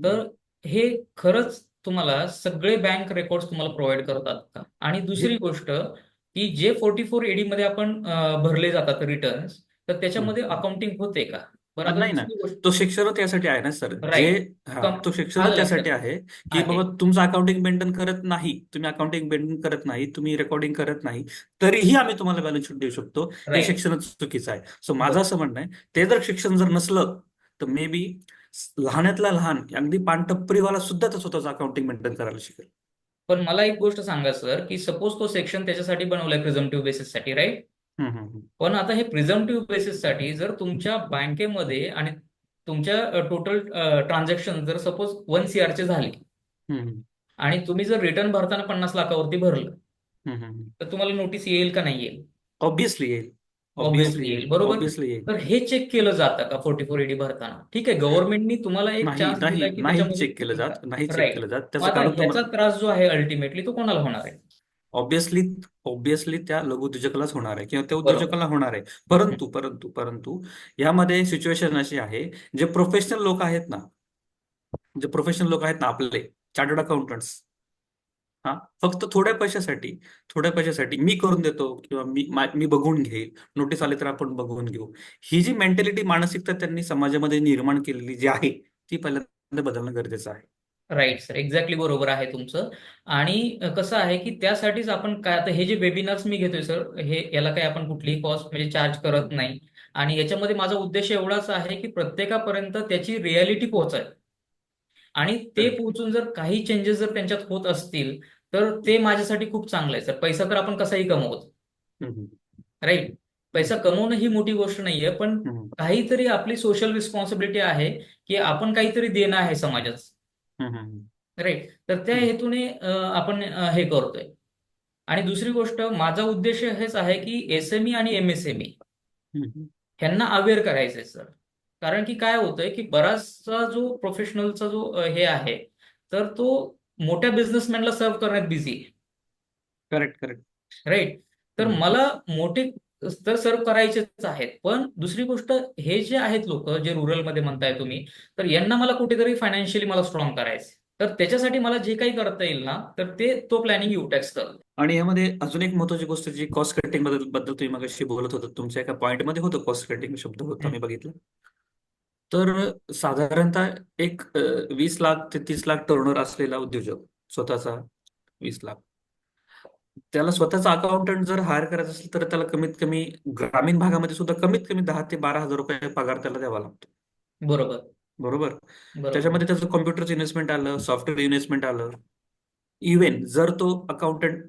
तर हे खरंच तुम्हाला सगळे बँक रेकॉर्ड्स तुम्हाला प्रोव्हाइड करतात का? आणि दुसरी गोष्ट की जे 44 एडी मध्ये आपण भरले जातात रिटर्न्स, तर त्याच्यामध्ये अकाउंटिंग होते का? बरं आता नाही ना, दुसरी गोष्ट तो शिक्षण त्यासाठी आहे ना सर. राईट. तो शिक्षण आलं त्यासाठी लक्षात. आहे की आहे. बाबा तुमचं अकाउंटिंग मेंटेन करत नाही, तुम्ही अकाउंटिंग मेंटेन करत नाही, तुम्ही रेकॉर्डिंग करत नाही, तरीही आम्ही तुम्हाला बॅलन्स शीट देऊ शकतो. हे राईट. शिक्षणच चुकीचं आहे. सो माझं असं म्हणणं आहे, ते जर शिक्षण जर नसलं तर मे बी लहानातला लहान अगदी पानटपरीवाला सुद्धा तर स्वतःचं अकाउंटिंग मेंटेन करायला शिकेल. पण मला एक गोष्ट सांगा सर, की सपोज तो सेक्शन त्याच्यासाठी बनवलाय प्रिझम्पटिव्ह बेसिससाठी, राईट? पण आता हे प्रिझम्पटिव्ह बेसिससाठी जर तुमच्या बँकेमध्ये आणि तुमच्या टोटल ट्रान्झॅक्शन जर सपोज 1 CR चे झाले आणि तुम्ही जर रिटर्न भरताना 50 लाखावरती भरलं, तर तुम्हाला नोटीस येईल का नाही येईल? ऑब्विसली येईल. ऑब्व्हियसली येईल, बरोबर. ऑब्विसली येईल. तर हे चेक केलं जातं का 44 एडी भरताना? ठीक आहे, गव्हर्नमेंटनी तुम्हाला एक नाही चान्स नाही दिलाय की नाही त्याच्यामध्ये चेक केलं जात, नाही चेक राईट. केलं जात. मग त्याचं आता कारण ह्याचा तुम्हाला त्रास जो आहे अल्टिमेटली तो कोणाला होणार आहे? ऑब्विसली त्या लघु उद्योजकालाच होणार आहे किंवा त्या बरोबर. उद्योजकाला होणार आहे. परंतु यामध्ये सिच्युएशन अशी आहे, जे प्रोफेशनल लोक आहेत ना, आपले चार्टर्ड अकाउंटंट्स, फक्त थोड्या पैशासाठी मी करून देतो किंवा मी बघून घेईल, नोटीस आले तर आपण बघून घेऊ, ही जी मेंटॅलिटी, मानसिकता त्यांनी समाजामध्ये निर्माण केलेली जी आहे, ती पहिल्यांदा बदलणं गरजेचं आहे. राईट सर, एक्झॅक्टली बरोबर आहे तुमचं. आणि कसं आहे की त्यासाठीच आपण काय, आता हे जे वेबिनार्स मी घेतोय सर, याला काही आपण कुठलीही कॉस्ट म्हणजे चार्ज करत नाही. आणि याच्यामध्ये माझा उद्देश एवढाच आहे की प्रत्येकापर्यंत त्याची रियालिटी पोहोचाय आणि ते Correct. पोहोचून जर काही चेंजेस जर त्यांच्यात होत असतील तर ते माझ्यासाठी खूप चांगलं आहे सर. पैसा तर आपण कसाही कमवतो, राईट? पैसा कमवणं ही मोठी गोष्ट नाहीये, पण काहीतरी आपली सोशल रिस्पॉन्सिबिलिटी आहे की आपण काहीतरी देणं आहे समाजाचं, राईट? तर त्या हेतूने आपण हे करतोय. आणि दुसरी गोष्ट, माझा उद्देश हेच आहे की SME आणि MSME ह्यांना अवेअर करायचंय सर. कारण की काय होतंय की बराचसा जो प्रोफेशनलचा जो हे आहे, तर तो मोठ्या बिझनेसमॅनला सर्व्ह करण्यात बिझी आहे, करेक्ट. राईट? तर मला मोठे तर सर्व्ह करायचेच आहेत, पण दुसरी गोष्ट, हे जे आहेत लोक जे रुरलमध्ये म्हणताय तुम्ही, तर यांना मला कुठेतरी फायनान्शियली मला स्ट्रॉंग करायचे. तर त्याच्यासाठी मला जे काही करता येईल ना, तर तो प्लॅनिंग युटॅक्स करतो. आणि यामध्ये अजून एक महत्वाची गोष्ट, जी कॉस्ट कटिंग बद्दल तुम्ही मगाशी बोलत होता, तुमच्या एका पॉईंटमध्ये होतं कॉस्ट कटिंग शब्द होता, मी बघितलं. तर साधारणतः एक 20 लाख ते 30 लाख टर्नओव्हर असलेला उद्योजक, स्वतःचा 20 लाख, त्याला स्वतःचा अकाउंटंट जर हायर करायचं असेल तर त्याला कमीत कमी ग्रामीण भागामध्ये सुद्धा कमीत कमी 10 ते 12 हजार रुपये पगार त्याला द्यावा लागतो. बरोबर बरोबर. बरोबर. त्याच्यामध्ये त्याचं कॉम्प्युटरचं इन्व्हेस्टमेंट आलं, सॉफ्टवेअर इन्व्हेस्टमेंट आलं. इव्हन जर तो अकाउंटंट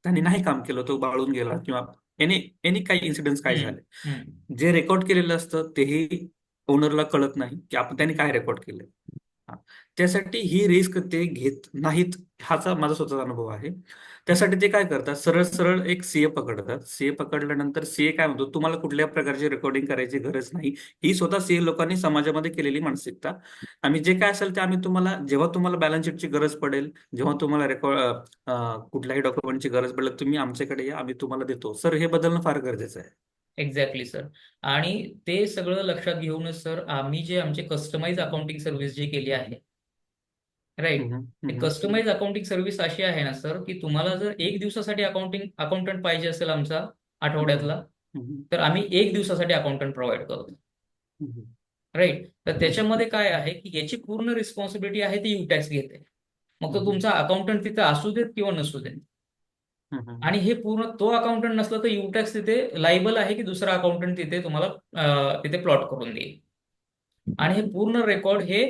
त्यांनी नाही काम केलं, तो बाळून गेला किंवा एनी काही इन्सिडेंट्स काय झाले, जे रेकॉर्ड केलेलं असतं तेही ओनरला कळत नाही की आपण त्यांनी काय रेकॉर्ड केलंय. त्यासाठी ही रिस्क ते घेत नाहीत, हाचा माझा स्वतःचा अनुभव आहे. त्यासाठी ते काय करतात, सरळ सरळ एक सीए पकडतात. सीए पकडल्यानंतर सीए काय म्हणतो, तुम्हाला कुठल्या प्रकारची रेकॉर्डिंग करायची गरज नाही. ही स्वतः सीए लोकांनी समाजामध्ये केलेली मानसिकता. आम्ही जे काय असेल ते आम्ही तुम्हाला, जेव्हा तुम्हाला बॅलन्स शीटची गरज पडेल, जेव्हा तुम्हाला कुठल्याही डॉक्युमेंटची गरज पडेल, तुम्ही आमच्याकडे या, आम्ही तुम्हाला देतो. सर, हे बदलणं फार गरजेचं आहे. Exactly sir. आणि ते सगळं लक्षात घेऊनच सर, आम्ही जे आमचे कस्टमाइज अकाउंटिंग सर्व्हिस जी केली आहे, राईट, कस्टमाइज अकाउंटिंग सर्व्हिस अशी आहे ना सर, की तुम्हाला जर 1 दिवसासाठी अकाउंटंट पाहिजे असेल आमचा आठवड्यातला, तर आम्ही 1 दिवसासाठी अकाउंटंट प्रोव्हाइड करतो, राईट? तर त्याच्यामध्ये काय आहे की याची पूर्ण रिस्पॉन्सिबिलिटी आहे ती युटॅक्स घेते. मग तो तुमचा अकाउंटंट तिथे असू देत किंवा नसू देत. आणि हे पूर्ण, तो अकाउंटंट नसला तर युटॅक्स तिथे लायबल आहे की दुसरा अकाउंटंट तिथे तुम्हाला तिथे प्लॉट करून देईल. आणि हे पूर्ण रेकॉर्ड हे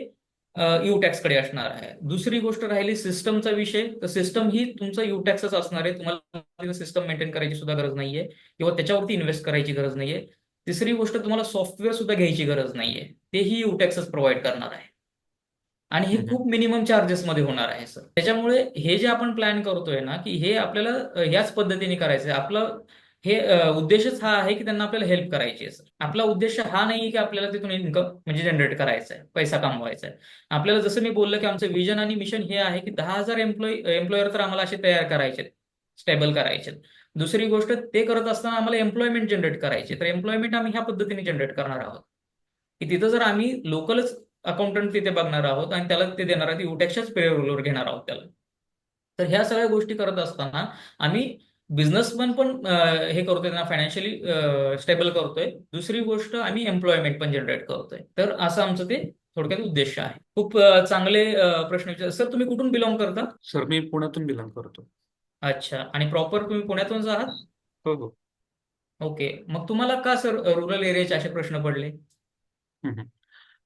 युटॅक्स कडे असणार आहे. दुसरी गोष्ट राहिली सिस्टमचा विषय, तर सिस्टम ही तुमचं युटॅक्सच असणार आहे. तुम्हाला सिस्टम मेंटेन करायची सुद्धा गरज नाहीये किंवा त्याच्यावरती इन्व्हेस्ट करायची गरज नाहीये. तिसरी गोष्ट, तुम्हाला सॉफ्टवेअर सुद्धा घ्यायची गरज नाहीये, तेही युटॅक्सच प्रोव्हाइड करणार आहे. आणि हे खूप मिनिमम चार्जेस मध्ये होणार आहे सर. त्याच्यामुळे हे जे आपण प्लॅन करतोय ना, की हे आपल्याला ह्याच पद्धतीने करायचंय. आपलं हे उद्देशच हा आहे की त्यांना आपल्याला हेल्प करायची आहे सर. आपला उद्देश हा नाही की आपल्याला तिथून इन्कम म्हणजे जनरेट करायचा आहे, पैसा कमवायचा आहे. आपल्याला जसं मी बोललं की आमचं विजन आणि मिशन हे आहे की 10,000 एम्प्लॉयर तर आम्हाला असे तयार करायचे, स्टेबल करायचे. दुसरी गोष्ट, ते करत असताना आम्हाला एम्प्लॉयमेंट जनरेट करायचे. तर एम्प्लॉयमेंट आम्ही ह्या पद्धतीने जनरेट करणार आहोत की तिथं जर आम्ही लोकलच अकाउंटंट तिथे बघणार आहोत आणि त्याला ते देणार आहोत, युटॅक्सच्याच पेरोलवर घेणार आहोत त्याला. तर ह्या सगळ्या गोष्टी करत असताना आम्ही बिझनेसमन पण हे करतोय, त्यांना फायनान्शियली स्टेबल करतोय. दुसरी गोष्ट, आम्ही एम्प्लॉयमेंट पण जनरेट करतोय. तर असं आमचं ते थोडक्यात उद्देश आहे. खूप चांगले प्रश्न विचार सर. तुम्ही कुठून बिलॉंग करता? सर मी पुण्यातून बिलॉंग करतो. अच्छा. आणि प्रॉपर तुम्ही पुण्यातूनच आहात? हो हो. ओके. मग तुम्हाला का सर रुरल एरियाचे असे प्रश्न पडले? हम्म.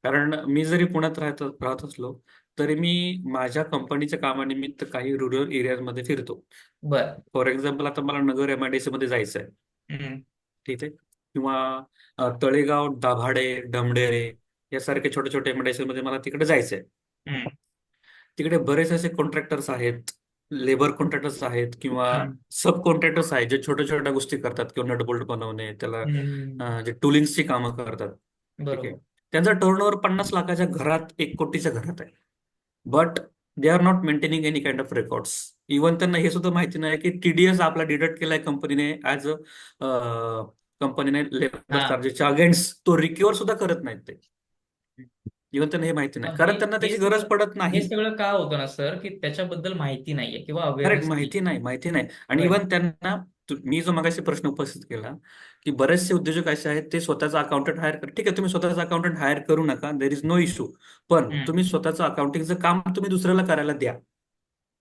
कारण मी जरी पुण्यात राहत असलो तरी मी माझ्या कंपनीच्या कामानिमित्त काही रुरल एरियामध्ये फिरतो. बर. फॉर एक्झाम्पल आता मला नगर एमआयडीसी मध्ये जायचं आहे, हम्म. ठीक आहे, किंवा तळेगाव, दाभाडे, डमडेरे यासारखे छोटे छोटे एमआयडीसी मध्ये मला तिकडे जायचं आहे. हम्म. तिकडे बरेच असे कॉन्ट्रॅक्टर्स आहेत, लेबर कॉन्ट्रॅक्टर्स आहेत किंवा हम्म. सब कॉन्ट्रॅक्टर्स आहेत जे छोट्या छोट्या गोष्टी करतात, किंवा नट बोल्ट बनवणे, त्याला हम्म. जे टुलिंग्सची कामं करतात. ठीक आहे. बरोबर. त्यांचा टर्नओव्हर 50 लाखाच्या घरात, 1 कोटीच्या घरात आहे. But they are not maintaining any kind of records. Even त्यांना हे सुद्धा माहिती नाही की टीडीएस आपला डिडक्ट केलाय कंपनीने ऍज अ कंपनीने लेबर हा. चार्जेसच्या अगेन्स्ट, तो रिकव्हर सुद्धा करत नाहीत ते. इव्हन त्यांना हे माहिती नाही, मग हे कारण त्यांना हे त्याची गरज सगळं पडत हे नाही. सगळं का होतं ना सर, की त्याच्याबद्दल माहिती नाहीये किंवा करेक्ट, अवेअरनेस नाही. माहिती नाही. आणि राईट. इव्हन त्यांना मी जो मगाशी प्रश्न उपस्थित केला की बरेचसे उद्योजक असे आहेत ते स्वतःचा अकाउंटंट हायर कर, ठीक आहे, तुम्ही स्वतःचा अकाउंटंट हायर करू नका, देर इज नो इश्यू. पण तुम्ही स्वतःचं अकाउंटिंगचं काम तुम्ही दुसऱ्याला करायला द्या.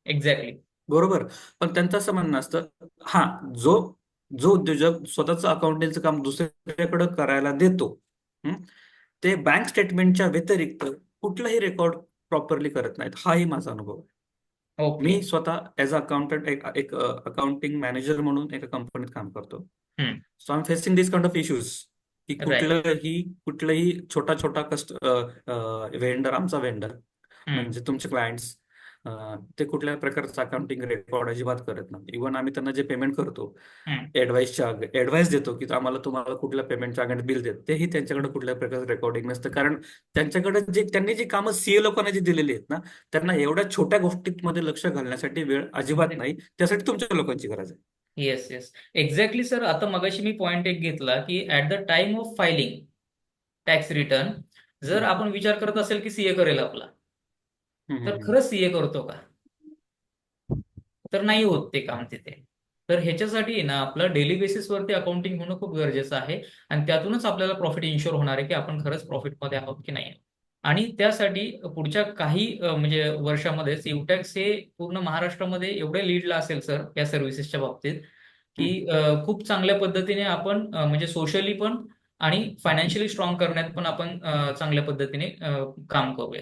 एक्झॅक्टली. बरोबर. पण त्यांचं असं म्हणणं असतं, हा, जो जो उद्योजक स्वतःचं अकाउंटिंगचं काम दुसऱ्याकडे करायला देतो, हं, ते बँक स्टेटमेंटच्या व्यतिरिक्त कुठलाही रेकॉर्ड प्रॉपरली करत नाहीत. हाही माझा अनुभव आहे. ओके. मी स्वतः ॲज अ अकाउंटंट एक अकाउंटिंग मॅनेजर म्हणून एका कंपनीत काम करतो. So I am facing this kind of issues की राईट. कुठलंही छोटा छोटा वेंडर, आमचा वेंडर म्हणजे तुमचे क्लायंट्स, ते कुठल्या प्रकारचं अकाउंटिंग रेकॉर्ड अजिबात करत नाही. इव्हन आम्ही त्यांना जे पेमेंट करतो, ऍडवाइस देतो की तुम्हाला कुठल्या पेमेंटच्या अगेन्स्ट बिल देत, तेही त्यांच्याकडे कुठल्या प्रकारचं रेकॉर्डिंग नसतं. कारण त्यांच्याकडे त्यांनी जी कामं सीए लोकांना जी दिलेली आहेत ना, त्यांना एवढ्या छोट्या गोष्टींमध्ये लक्ष घालण्यासाठी वेळ अजिबात नाही. त्यासाठी तुमच्या लोकांची गरज आहे. Yes yes. Exactly sir. आता मगाशी मी पॉइंट एक घेतला की at the time of filing tax return जर हम्म, आपण विचार करत असेल की सीए करेल आपला, हम्म, तर हम्म. खरंच सीए करतो का? तर नाही होत ते काम तिथे. तर ह्याच्यासाठी ना आपलं डेली बेसिसवरती अकाउंटिंग होणं खूप गरजेचं आहे. आणि त्यातूनच आपल्याला प्रॉफिट इन्शुअर होणार आहे की आपण खरंच प्रॉफिटमध्ये आहोत की नाही. आणि त्यासाठी पुढच्या काही म्हणजे वर्षामध्ये सिवटॅक्स हे पूर्ण महाराष्ट्रामध्ये एवढे लीडला असेल सर या सर्व्हिसेसच्या बाबतीत, की हम्म. खूप चांगल्या पद्धतीने आपण म्हणजे सोशली पण आणि फायनान्शियली स्ट्रॉंग करण्यात पण आपण चांगल्या पद्धतीने काम करूया.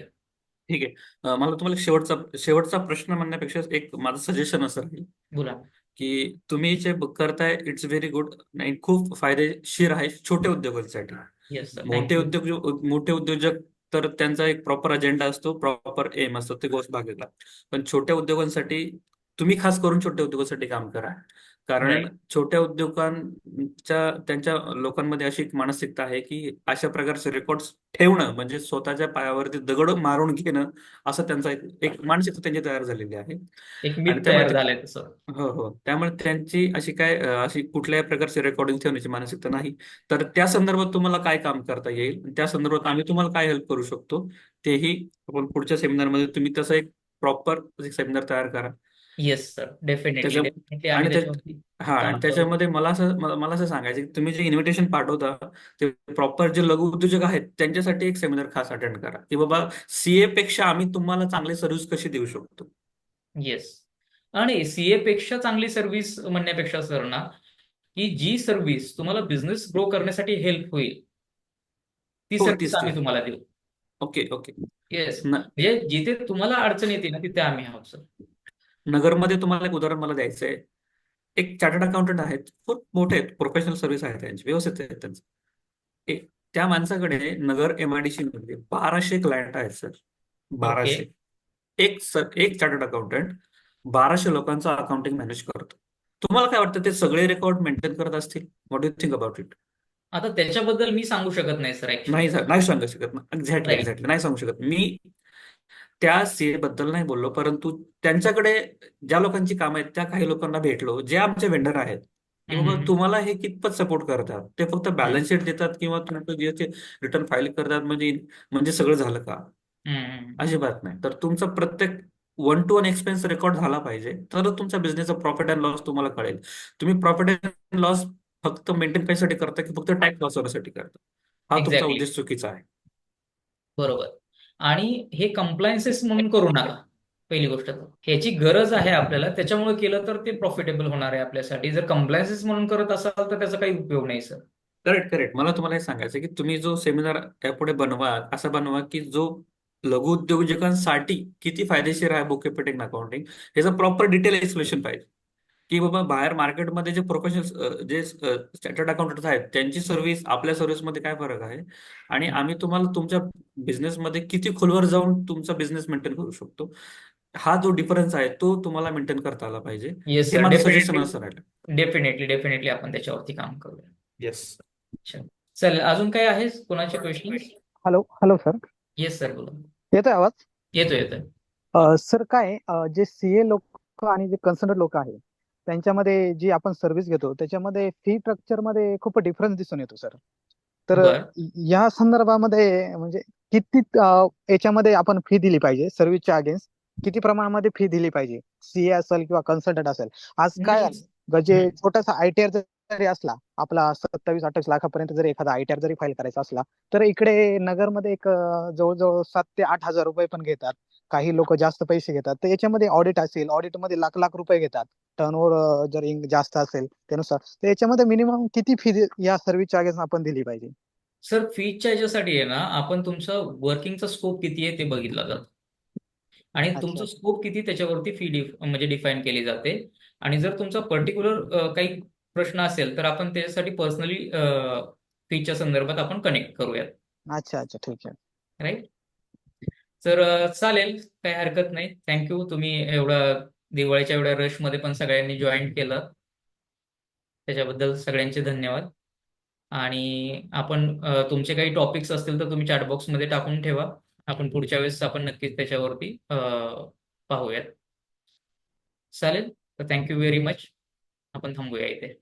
ठीक आहे. मला तुम्हाला शेवटचा प्रश्न म्हणण्यापेक्षा एक माझं सजेशन असं राहील बोला. की तुम्ही जे करताय इट्स व्हेरी गुड आणि खूप फायदेशीर आहे छोट्या उद्योगांसाठी. Yes sir. थँक्यू. मोठे उद्योजक तर त्यांचा एक प्रॉपर अजेंडा असतो, प्रॉपर एम असतो, ते गोष्ट भागेला. पण छोट्या उद्योगांसाठी, तुम्ही खास करून छोट्या उद्योगांसाठी काम करा. कारण राईट. छोट्या त्यांच्या लोकांमध्ये अशी एक मानसिकता आहे की अशा प्रकारचे रेकॉर्ड्स ठेवणं म्हणजे स्वतःच्या पायावरती दगड मारून घेणं, असं त्यांचा एक मानसिकता त्यांची तयार झालेली आहे. एक आणि मिथ त्यामुळे तयार झालंय तसं. हो, त्यामुळे त्यांची अशी कुठल्याही प्रकारची रेकॉर्डिंग ठेवण्याची मानसिकता नाही. तर त्या संदर्भात तुम्हाला काय काम करता येईल, त्या संदर्भात आम्ही तुम्हाला काय हेल्प करू शकतो, तेही आपण पुढच्या सेमिनारमध्ये, तुम्ही तसं एक प्रॉपर सेमिनार तयार करा. Yes sir. डेफिनेटली त्याच्या डेफिनेटली आम्ही आणि त्याच्यावरती आणि काम करू. त्याच्यामध्ये मला असं सांगायचं की तुम्ही जे इन्व्हिटेशन पाठवता ते प्रॉपर जे लघु उद्योजक आहेत त्यांच्यासाठी एक सेमिनार खास अटेंड करा की बाबा सीए पेक्षा आम्ही तुम्हाला चांगली सर्व्हिस कशी देऊ शकतो. येस. आणि सीए पेक्षा चांगली सर्व्हिस म्हणण्यापेक्षा सर ना, की जी सर्व्हिस तुम्हाला बिझनेस ग्रो करण्यासाठी हेल्प होईल ती हो, सर्व्हिस तीच आम्ही तीच. तुम्हाला देऊ. Okay okay. येस. न म्हणजे जिथे तुम्हाला अडचण येते ना तिथे आम्ही आहोत सर. नगरमध्ये तुम्हाला एक उदाहरण मला द्यायचं आहे. एक चार्टर्ड अकाउंटंट आहेत, खूप मोठे आहेत, प्रोफेशनल सर्व्हिस आहे त्यांची, व्यवस्थित आहेत त्यांचं. त्या माणसाकडे नगर एमआयडीसी मध्ये 1200 क्लायंट आहेत सर. ओके. 1200. एक चार्टर्ड अकाउंटंट 1200 लोकांचं अकाउंटिंग मॅनेज करतो. तुम्हाला काय वाटतं ते सगळे रेकॉर्ड मेंटेन करत असतील? What do think about it? आता त्याच्याबद्दल मी सांगू शकत नाही सर ऍक्च्युली. नाही सांगू शकत ना. Exactly right. एक्झॅक्टली नाही सांगू शकत मी. त्या सीए बद्दल नाही बोललो, परंतु त्यांच्याकडे ज्या लोकांची कामं आहेत त्या काही लोकांना भेटलो, जे आमचे वेंडर आहेत, की बाबा तुम्हाला हे कितपत सपोर्ट करतात. ते फक्त बॅलन्स शीट देतात किंवा तुमचं जे रिटर्न फाईल करतात, म्हणजे सगळं झालं का? अजिबात नाही. तर तुमचा प्रत्येक 1-to-1 एक्सपेन्स रेकॉर्ड झाला पाहिजे, तरच तुमच्या बिझनेसचा प्रॉफिट अँड लॉस तुम्हाला कळेल. तुम्ही प्रॉफिट अँड लॉस फक्त मेंटेन करायसाठी करता की फक्त टॅक्स वाचवण्यासाठी करता? हा तुमचा एक्झॅक्टली. उद्देश चुकीचा आहे. बरोबर. आणि हे कंप्लायन्सेस म्हणून करू नका. पहिली गोष्ट तर ह्याची गरज आहे आपल्याला, त्याच्यामुळे केलं तर ते प्रॉफिटेबल होणार आहे आपल्यासाठी. जर कंप्लायन्सेस म्हणून करत असाल तर त्याचा काही उपयोग नाही सर. Correct correct. मला तुम्हाला हे सांगायचं आहे की तुम्ही जो सेमिनार त्यापुढे बनवा, असा बनवा की जो लघु उद्योजकांसाठी किती फायदेशीर आहे बुक किपिंग अकाउंटिंग, ह्याचं प्रॉपर डिटेल एक्सप्लेनेशन पाहिजे. की बाबा बाहेर मार्केटमध्ये जे प्रोफेशनल जे स्टॅटर्ड अकाउंटंट आहेत त्यांची सर्व्हिस आपल्या सर्व्हिसमध्ये काय फरक आहे, आणि आम्ही तुम्हाला तुमच्या बिझनेसमध्ये किती खोलवर जाऊन तुमचा बिझनेस मेंटेन करू शकतो, हा जो डिफरन्स आहे तो तुम्हाला मेंटेन करता आला पाहिजे. येस हे सर, माझं सजेशन डेफिनेटली. असं राहिलं. डेफिनेटली आपण त्याच्यावरती काम करूया. येस. अच्छा. चल, अजून काय आहे कोणाचे question? Hello hello sir, yes sir, बोला. येतोय आवाज? येतोय. सर काय जे सीए लोक आणि जे कन्सल्टंट लोक आहे त्यांच्यामध्ये जी आपण सर्व्हिस घेतो त्याच्यामध्ये फी स्ट्रक्चर मध्ये खूप डिफरन्स दिसून येतो सर. तर बर. या संदर्भामध्ये म्हणजे किती याच्यामध्ये आपण फी दिली पाहिजे सर्व्हिसच्या अगेन्स्ट, किती प्रमाणामध्ये फी दिली पाहिजे, सीए असेल किंवा कन्सल्टंट असेल? आज काय नाही. आहे, जे छोटासा आयटीआर जरी असला आपला 27-28 लाखापर्यंत जरी एखादा आयटीआर जरी फाईल करायचा असला तर इकडे नगरमध्ये एक जवळजवळ 7,000 ते 8,000 रुपये पण घेतात. काही लोक जास्त पैसे घेतात. तर याच्यामध्ये ऑडिट असेल, ऑडिटमध्ये लाख लाख रुपये घेतात. टर्नओव्हर जर जास्त असेल त्यानुसार, तर याच्यामध्ये मिनिमम किती फी या सर्व्हिसच्या अगेन्स्ट आपण दिली पाहिजे? सर, फीच्या याच्यासाठी आहे ना, आपण तुमचं वर्किंगचा स्कोप किती आहे ते बघितला जातो, आणि तुमचं अच्छा स्कोप किती त्याच्यावरती फी म्हणजे डिफाईन केली जाते. आणि जर तुमचा पर्टिक्युलर काही प्रश्न असेल तर आपण त्याच्यासाठी पर्सनली फीच्या संदर्भात आपण कनेक्ट करूयात. अच्छा अच्छा, ठीक आहे. राईट. तर चालेल, काही हरकत नाही. थँक्यू, तुम्ही एवढा दिवाळीच्या एवढ्या रशमध्ये पण सगळ्यांनी जॉईन केलं, त्याच्याबद्दल सगळ्यांचे धन्यवाद. आणि आपण तुमचे काही टॉपिक्स असतील तर तुम्ही चॅटबॉक्समध्ये टाकून ठेवा. आपण पुढच्या वेळेस आपण नक्कीच त्याच्यावरती पाहूयात. चालेल. तर थँक्यू व्हेरी मच. आपण थांबूया इथे.